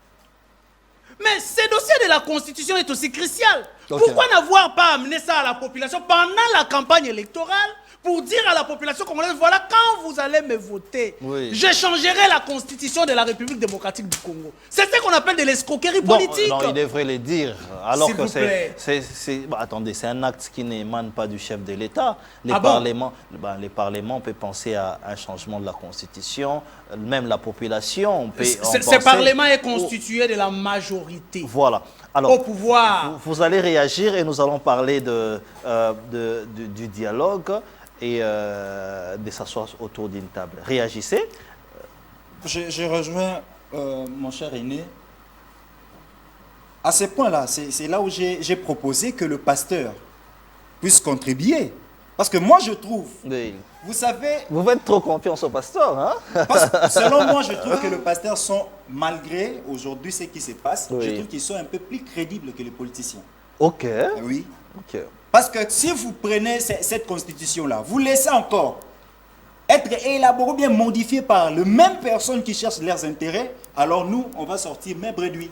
Mais ce dossier de la Constitution est aussi crucial. Okay. Pourquoi n'avoir pas amené ça à la population pendant la campagne électorale pour dire à la population congolaise voilà, quand vous allez me voter, je changerai la Constitution de la République démocratique du Congo. C'est ce qu'on appelle de l'escroquerie politique. Non, il devrait le dire. Alors que attendez, c'est un acte qui n'émane pas du chef de l'État. Les parlements peuvent penser à un changement de la Constitution. Même la population peut Ce Parlement est constitué de la majorité. Voilà. Alors, au pouvoir. Vous allez réagir et nous allons parler du dialogue et de s'asseoir autour d'une table. Réagissez. Je rejoins mon cher aîné. À ce point-là, c'est là où j'ai proposé que le pasteur puisse contribuer. Parce que moi, je trouve, vous savez... Vous faites trop confiance au pasteur, hein? Parce que, selon moi, je trouve que les pasteurs sont, malgré aujourd'hui ce qui se passe, je trouve qu'ils sont un peu plus crédibles que les politiciens. Ok. Oui. Ok. Parce que si vous prenez cette constitution-là, vous laissez encore être élaborée ou bien modifiée par les mêmes personnes qui cherchent leurs intérêts, alors nous, on va sortir même réduit.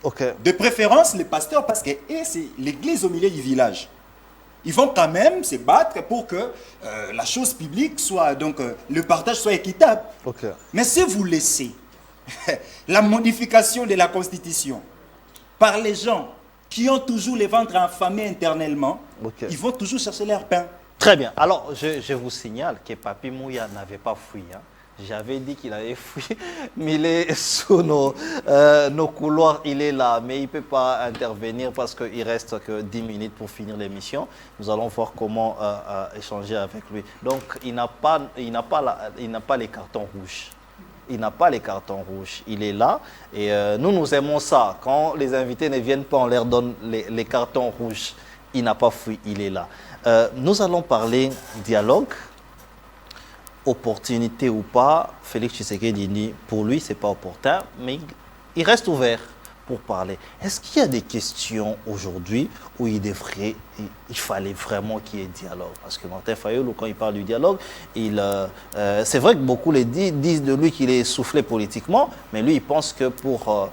Ok. De préférence, les pasteurs, parce que c'est l'église au milieu du village. Ils vont quand même se battre pour que la chose publique soit, donc le partage soit équitable. Okay. Mais si vous laissez la modification de la Constitution par les gens qui ont toujours les ventres affamés internellement, Ok. ils vont toujours chercher leur pain. Très bien. Alors, je vous signale que Papi Mouya n'avait pas fui. Hein. J'avais dit qu'il avait fui, mais il est sous nos couloirs, il est là, mais il ne peut pas intervenir parce qu'il ne reste que 10 minutes pour finir l'émission. Nous allons voir comment échanger avec lui. Donc, il n'a pas les cartons rouges. Il n'a pas les cartons rouges. Il est là et nous aimons ça. Quand les invités ne viennent pas, on leur donne les cartons rouges. Il n'a pas fui, il est là. Nous allons parler dialogue. Opportunité ou pas, Félix Tshisekedi dit, pour lui, ce n'est pas opportun, mais il reste ouvert pour parler. Est-ce qu'il y a des questions aujourd'hui où il fallait vraiment qu'il y ait dialogue? Parce que Martin Fayulu, quand il parle du dialogue, c'est vrai que beaucoup disent de lui qu'il est soufflé politiquement, mais lui, il pense que pour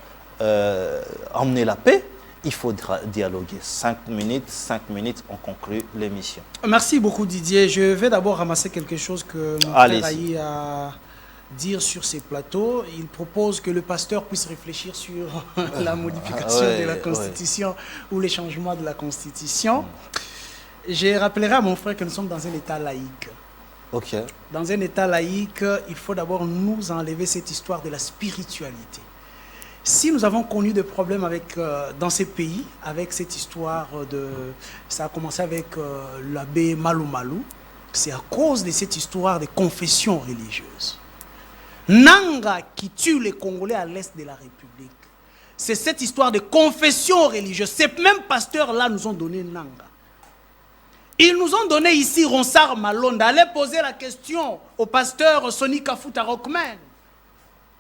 emmener la paix, il faudra dialoguer. 5 minutes, on conclut l'émission. Merci beaucoup Didier. Je vais d'abord ramasser quelque chose que mon frère Aïe a dit sur ces plateaux. Il propose que le pasteur puisse réfléchir sur la modification de la Constitution ou les changements de la Constitution. Je rappellerai à mon frère que nous sommes dans un État laïque. Ok. Dans un État laïque, il faut d'abord nous enlever cette histoire de la spiritualité. Si nous avons connu des problèmes dans ces pays, avec cette histoire ça a commencé avec l'abbé Malou Malou, c'est à cause de cette histoire de confession religieuse. Nanga qui tue les Congolais à l'est de la République. C'est cette histoire de confession religieuse. Ces mêmes pasteurs-là nous ont donné Nanga. Ils nous ont donné ici Ronsard Malonda. Allez poser la question au pasteur Sonny Kafuta Rockman.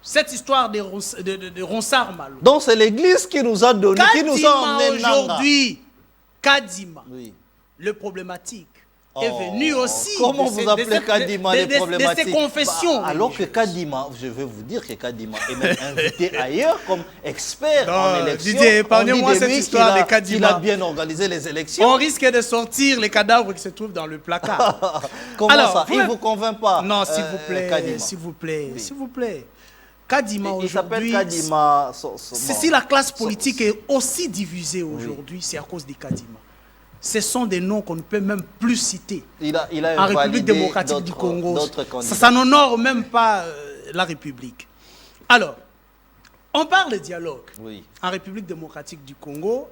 Cette histoire de Ronsard Malou. Donc c'est l'église qui nous a donné, qui nous a emmené aujourd'hui, Kadima, le problématique, est venu aussi comment vous appelez Kadima les problématiques? De ces confessions. Alors que Kadima, je veux vous dire que Kadima est même invité ailleurs comme expert en élection. Didier, épargnez-moi cette histoire de Kadima. Il a bien organisé les élections. On risque de sortir les cadavres qui se trouvent dans le placard. Comment alors, ça? Il ne vous convainc pas? Non, s'il vous plaît, s'il vous plaît, s'il vous plaît. Kadima aujourd'hui, si la classe politique est aussi divisée aujourd'hui, c'est à cause de Kadima. Ce sont des noms qu'on ne peut même plus citer. Il a en République démocratique du Congo. Ça n'honore même pas la République. Alors, on parle de dialogue en République démocratique du Congo.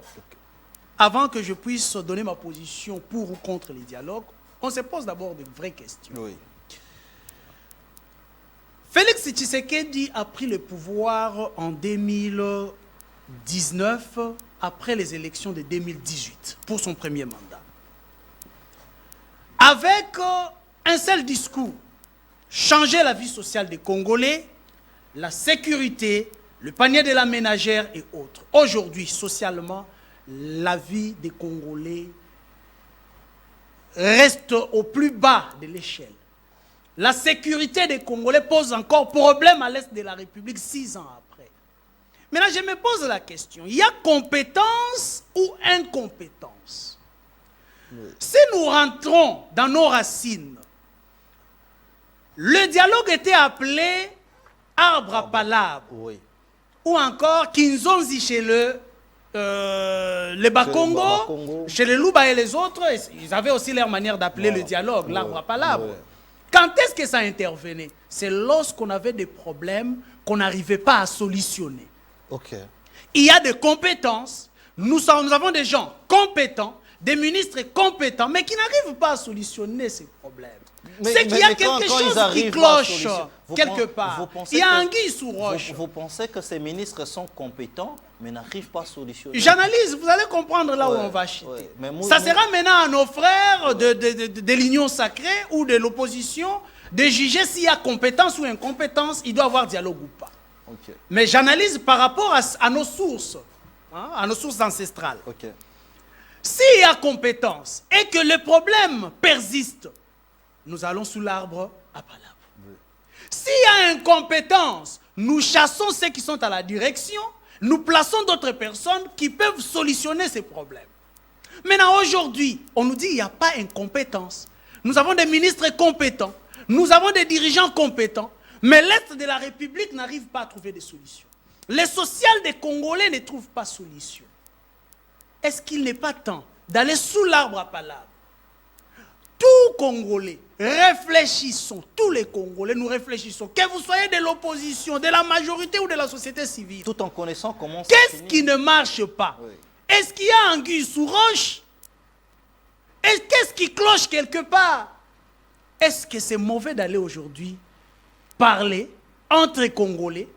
Avant que je puisse donner ma position pour ou contre les dialogues, on se pose d'abord de vraies questions. Félix Tshisekedi a pris le pouvoir en 2019, après les élections de 2018, pour son premier mandat. Avec un seul discours, changer la vie sociale des Congolais, la sécurité, le panier de la ménagère et autres. Aujourd'hui, socialement, la vie des Congolais reste au plus bas de l'échelle. La sécurité des Congolais pose encore problème à l'est de la République 6 ans après. Maintenant, je me pose la question, il y a compétence ou incompétence? Si nous rentrons dans nos racines, le dialogue était appelé arbre à palabre, ou encore Kinzonzi chez les Bakongo, chez les Luba et les autres, ils avaient aussi leur manière d'appeler le dialogue, l'arbre à palabre. Quand est-ce que ça intervenait? C'est lorsqu'on avait des problèmes qu'on n'arrivait pas à solutionner. Il y a des compétences, nous avons des gens compétents, des ministres compétents, mais qui n'arrivent pas à solutionner ces problèmes. C'est qu'il y a quelque chose qui cloche quelque part. Il y a anguille sous roche. Vous pensez que ces ministres sont compétents, mais n'arrivent pas à solutionner? J'analyse, vous allez comprendre là où on va chuter. Ça sera maintenant à nos frères de l'union sacrée ou de l'opposition de juger s'il y a compétence ou incompétence, il doit y avoir dialogue ou pas. Mais j'analyse par rapport à nos sources, à nos sources ancestrales. S'il y a compétence et que le problème persiste, nous allons sous l'arbre à palabre. S'il y a incompétence, nous chassons ceux qui sont à la direction, nous plaçons d'autres personnes qui peuvent solutionner ces problèmes. Maintenant, aujourd'hui, on nous dit qu'il n'y a pas incompétence. Nous avons des ministres compétents, nous avons des dirigeants compétents, mais l'Est de la République n'arrive pas à trouver des solutions. les social des Congolais ne trouvent pas solution. Est-ce qu'il n'est pas temps d'aller sous l'arbre à palabres? Tous Congolais, réfléchissons, tous les Congolais, nous réfléchissons, que vous soyez de l'opposition, de la majorité ou de la société civile. Tout en connaissant comment ça Qu'est-ce finit. qui ne marche pas? Oui. Est-ce qu'il y a anguille sous roche? Qu'est-ce qui cloche quelque part? Est-ce que c'est mauvais d'aller aujourd'hui parler entre Congolais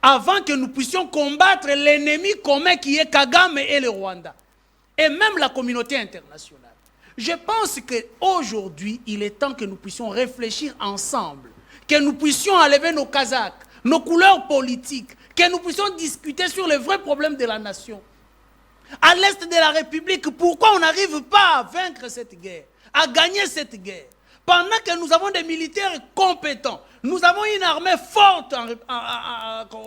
avant que nous puissions combattre l'ennemi commun qui est Kagame et le Rwanda, et même la communauté internationale? Je pense qu'aujourd'hui, il est temps que nous puissions réfléchir ensemble, que nous puissions enlever nos casaques, nos couleurs politiques, que nous puissions discuter sur les vrais problèmes de la nation. À l'est de la République, pourquoi on n'arrive pas à vaincre cette guerre, à gagner cette guerre? Pendant que nous avons des militaires compétents, nous avons une armée forte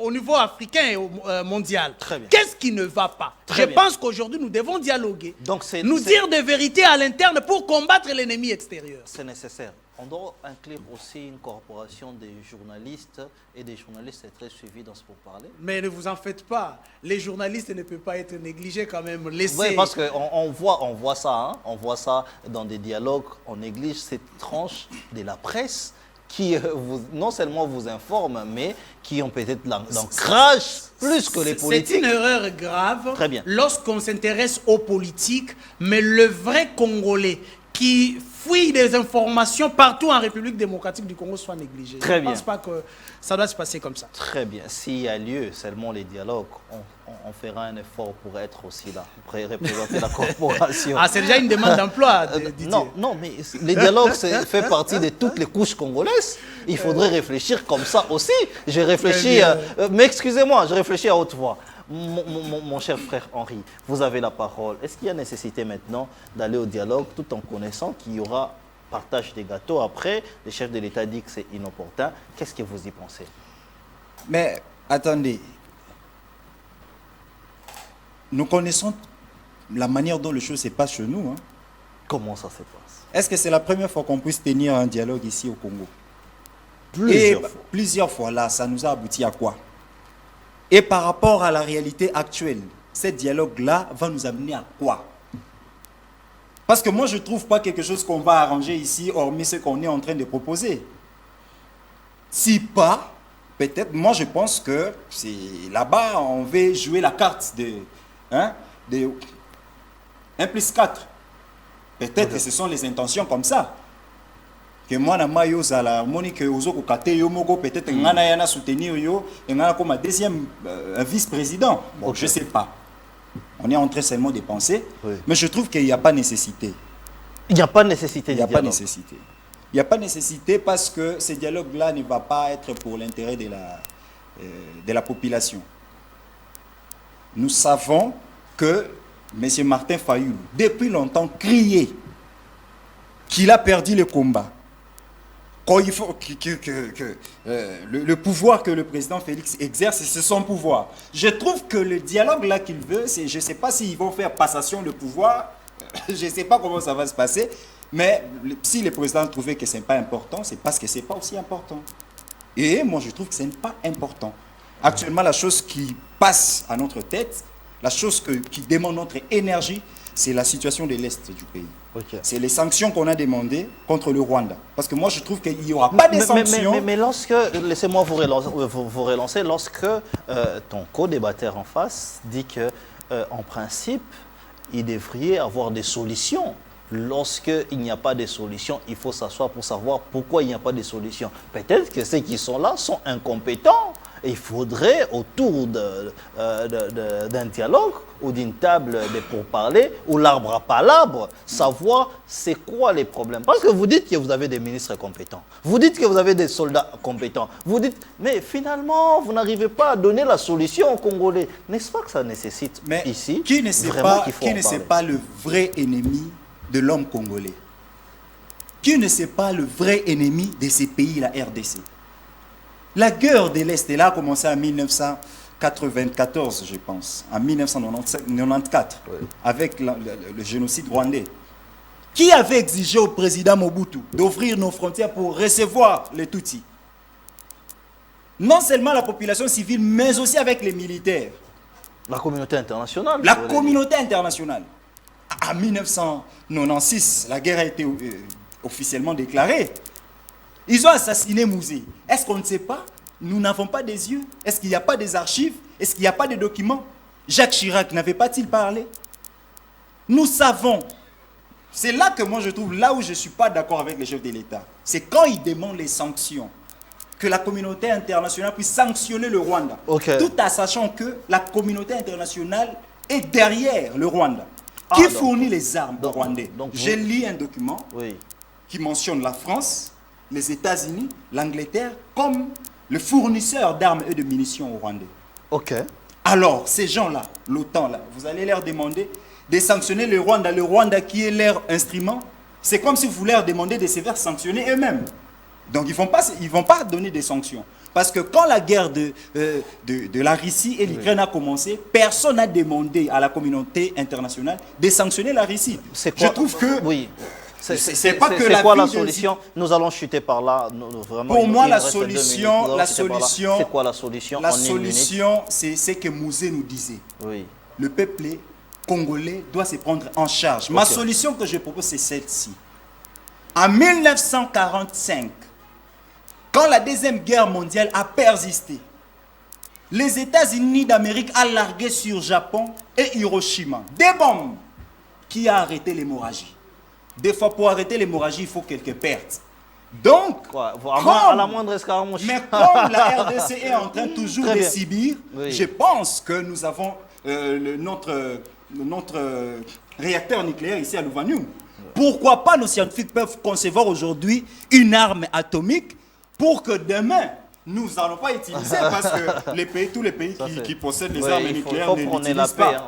au niveau africain et mondial. Très bien. Qu'est-ce qui ne va pas? Très Je bien. pense qu'aujourd'hui, nous devons dialoguer, Donc nous dire des vérités à l'interne pour combattre l'ennemi extérieur. c'est nécessaire. On doit inclure aussi une corporation des journalistes, et des journalistes très suivis dans ce pourparler. Mais ne vous en faites pas, les journalistes ne peuvent pas être négligés quand même. Laissez... Oui, parce qu'on voit ça, hein, on voit ça dans des dialogues, on néglige cette tranche de la presse qui non seulement vous informe, mais qui ont peut-être l'ancrage plus que les politiques. C'est une erreur grave. Très bien. Lorsqu'on s'intéresse aux politiques, mais le vrai Congolais qui fouille des informations partout en République démocratique du Congo soit négligé. Très bien. Je ne pense pas que ça doit se passer comme ça. Très bien. S'il y a lieu, seulement les dialogues, on fera un effort pour être aussi là, pour représenter la corporation. Ah, c'est déjà une demande d'emploi, Didier. Non, mais les dialogues fait partie de toutes les couches congolaises. Il faudrait réfléchir comme ça aussi. Je réfléchis, mais excusez-moi, je réfléchis à haute voix. Mon cher frère Henri, vous avez la parole. Est-ce qu'il y a nécessité maintenant d'aller au dialogue tout en connaissant qu'il y aura partage des gâteaux après? Le chef de l'État dit que c'est inopportun. Qu'est-ce que vous y pensez? Mais attendez, nous connaissons la manière dont les choses se passent chez nous. Hein. Comment ça se passe? Est-ce que c'est la première fois qu'on puisse tenir un dialogue ici au Congo? Plusieurs fois là, ça nous a abouti à quoi? Et par rapport à la réalité actuelle, ce dialogue-là va nous amener à quoi? Parce que moi, je ne trouve pas quelque chose qu'on va arranger ici, hormis ce qu'on est en train de proposer. Si pas, peut-être, moi je pense que c'est là-bas, on veut jouer la carte de 1+4. Peut-être que ce sont les intentions comme ça. Que moi, na mayo zala, monique ozoko kate yo moko, peut-être ngana yana soutenir yo, ngana comme un deuxième vice-président. Bon, Okay. je sais pas. On est en train seulement de penser, Oui. mais je trouve qu'il n'y a pas nécessité. Il n'y a pas nécessité Il de n'y a pas dialogue. nécessité. Il n'y a pas nécessité parce que ce dialogue-là ne va pas être pour l'intérêt de la population. Nous savons que M. Martin Fayulu, depuis longtemps, criait qu'il a perdu le combat. Quand il faut le pouvoir que le président Félix exerce, c'est son pouvoir. Je trouve que le dialogue là qu'il veut, je ne sais pas s'ils vont faire passation de pouvoir, je ne sais pas comment ça va se passer, mais si le président trouvait que ce n'est pas important, c'est parce que ce n'est pas aussi important. Et moi je trouve que ce n'est pas important. Actuellement, la chose qui passe à notre tête, la chose qui demande notre énergie, c'est la situation de l'Est du pays. Okay. C'est les sanctions qu'on a demandées contre le Rwanda. Parce que moi, je trouve qu'il n'y aura pas de sanctions. Mais lorsque, laissez-moi vous relancer, lorsque ton co-débatteur en face dit que, en principe, il devrait avoir des solutions. Lorsqu'il n'y a pas de solution, il faut s'asseoir pour savoir pourquoi il n'y a pas de solution. Peut-être que ceux qui sont là sont incompétents. Et il faudrait, autour d'un dialogue ou d'une table de pourparlers, ou l'arbre à palabres, savoir c'est quoi les problèmes. Parce que vous dites que vous avez des ministres compétents. Vous dites que vous avez des soldats compétents. Vous dites, mais finalement, vous n'arrivez pas à donner la solution aux Congolais. N'est-ce pas que ça nécessite Mais ici qui ne sait vraiment pas, qu'il faut qui en ne sait parler? pas le vrai ennemi de l'homme congolais? Qui ne sait pas le vrai ennemi de ces pays, la RDC? La guerre de l'Est, elle a commencé en 1994, je pense, en 1994, Oui. avec le génocide rwandais. Qui avait exigé au président Mobutu d'ouvrir nos frontières pour recevoir les Tutsis? Non seulement la population civile, mais aussi avec les militaires. La communauté internationale. La communauté internationale. En 1996, la guerre a été officiellement déclarée. Ils ont assassiné Mouzé. Est-ce qu'on ne sait pas? Nous n'avons pas des yeux. Est-ce qu'il n'y a pas des archives? Est-ce qu'il n'y a pas de documents? Jacques Chirac n'avait pas-il parlé? Nous savons. C'est là que moi je trouve, là où je ne suis pas d'accord avec les chefs de l'État. C'est quand ils demandent les sanctions. Que la communauté internationale puisse sanctionner le Rwanda. Okay. Tout en sachant que la communauté internationale est derrière le Rwanda. Qui fournit les armes aux Rwandais? J'ai lu un document qui mentionne la France, les États-Unis, l'Angleterre comme le fournisseur d'armes et de munitions aux Rwandais. Ok. Alors, ces gens-là, l'OTAN, là, vous allez leur demander de sanctionner le Rwanda qui est leur instrument. C'est comme si vous leur demandez de se faire sanctionner eux-mêmes. Donc, ils vont pas donner des sanctions. Parce que quand la guerre de la Russie et l'Ukraine a commencé, personne n'a demandé à la communauté internationale de sanctionner la Russie. Je trouve que... Oui. C'est pas que la quoi la solution? Nous allons chuter par là. Vraiment, pour moi, la solution, c'est quoi la solution? La solution, c'est ce que Mouzé nous disait. Oui. Le peuple congolais doit se prendre en charge. Ma solution que je propose, c'est celle-ci. En 1945, quand la Deuxième Guerre mondiale a persisté, les États-Unis d'Amérique ont largué sur Japon et Hiroshima des bombes qui a arrêté l'hémorragie. Des fois, pour arrêter l'hémorragie, il faut quelques pertes. Donc, à la moindre escarmouche. Mais comme la RDC est en train toujours de subir, je pense que nous avons notre réacteur nucléaire ici à Louvanou. Pourquoi pas nos scientifiques peuvent concevoir aujourd'hui une arme atomique pour que demain, nous n'allons pas utiliser parce que tous les pays qui possèdent les armes nucléaires ne l'utilisent pas.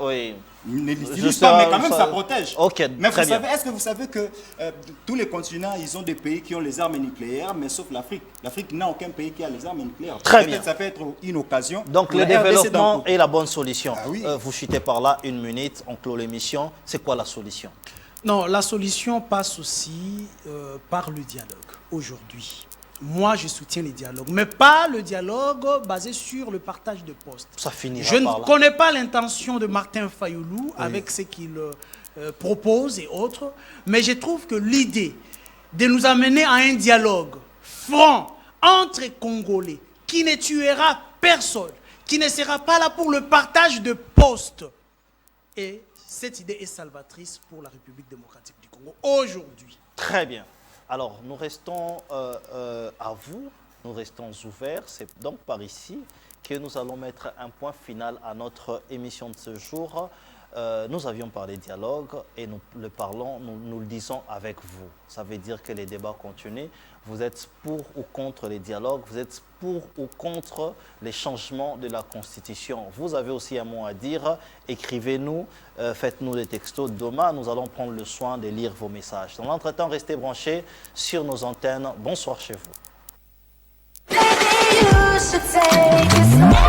Ne l'utilisent pas, mais quand même ça protège. Mais est-ce que vous savez que tous les continents, ils ont des pays qui ont les armes nucléaires, mais sauf l'Afrique. L'Afrique n'a aucun pays qui a les armes nucléaires. Peut-être ça peut être une occasion. Donc le développement est la bonne solution. Ah, oui. Vous chutez par là, 1 minute, on clôt l'émission. C'est quoi la solution? Non, la solution passe aussi par le dialogue aujourd'hui. Moi, je soutiens les dialogues, mais pas le dialogue basé sur le partage de postes. Ça finira Je ne par là. connais pas l'intention de Martin Fayoulou avec ce qu'il propose et autres, mais je trouve que l'idée de nous amener à un dialogue franc entre Congolais qui ne tuera personne, qui ne sera pas là pour le partage de postes, et cette idée est salvatrice pour la République démocratique du Congo aujourd'hui. Très bien. Alors, nous restons à vous, nous restons ouverts. C'est donc par ici que nous allons mettre un point final à notre émission de ce jour. Nous avions parlé dialogue et nous le disons avec vous. Ça veut dire que les débats continuent. Vous êtes pour ou contre les dialogues, vous êtes pour ou contre les changements de la Constitution. Vous avez aussi un mot à dire, écrivez-nous, faites-nous des textos. Demain, nous allons prendre le soin de lire vos messages. Dans l'entretemps, restez branchés sur nos antennes. Bonsoir chez vous.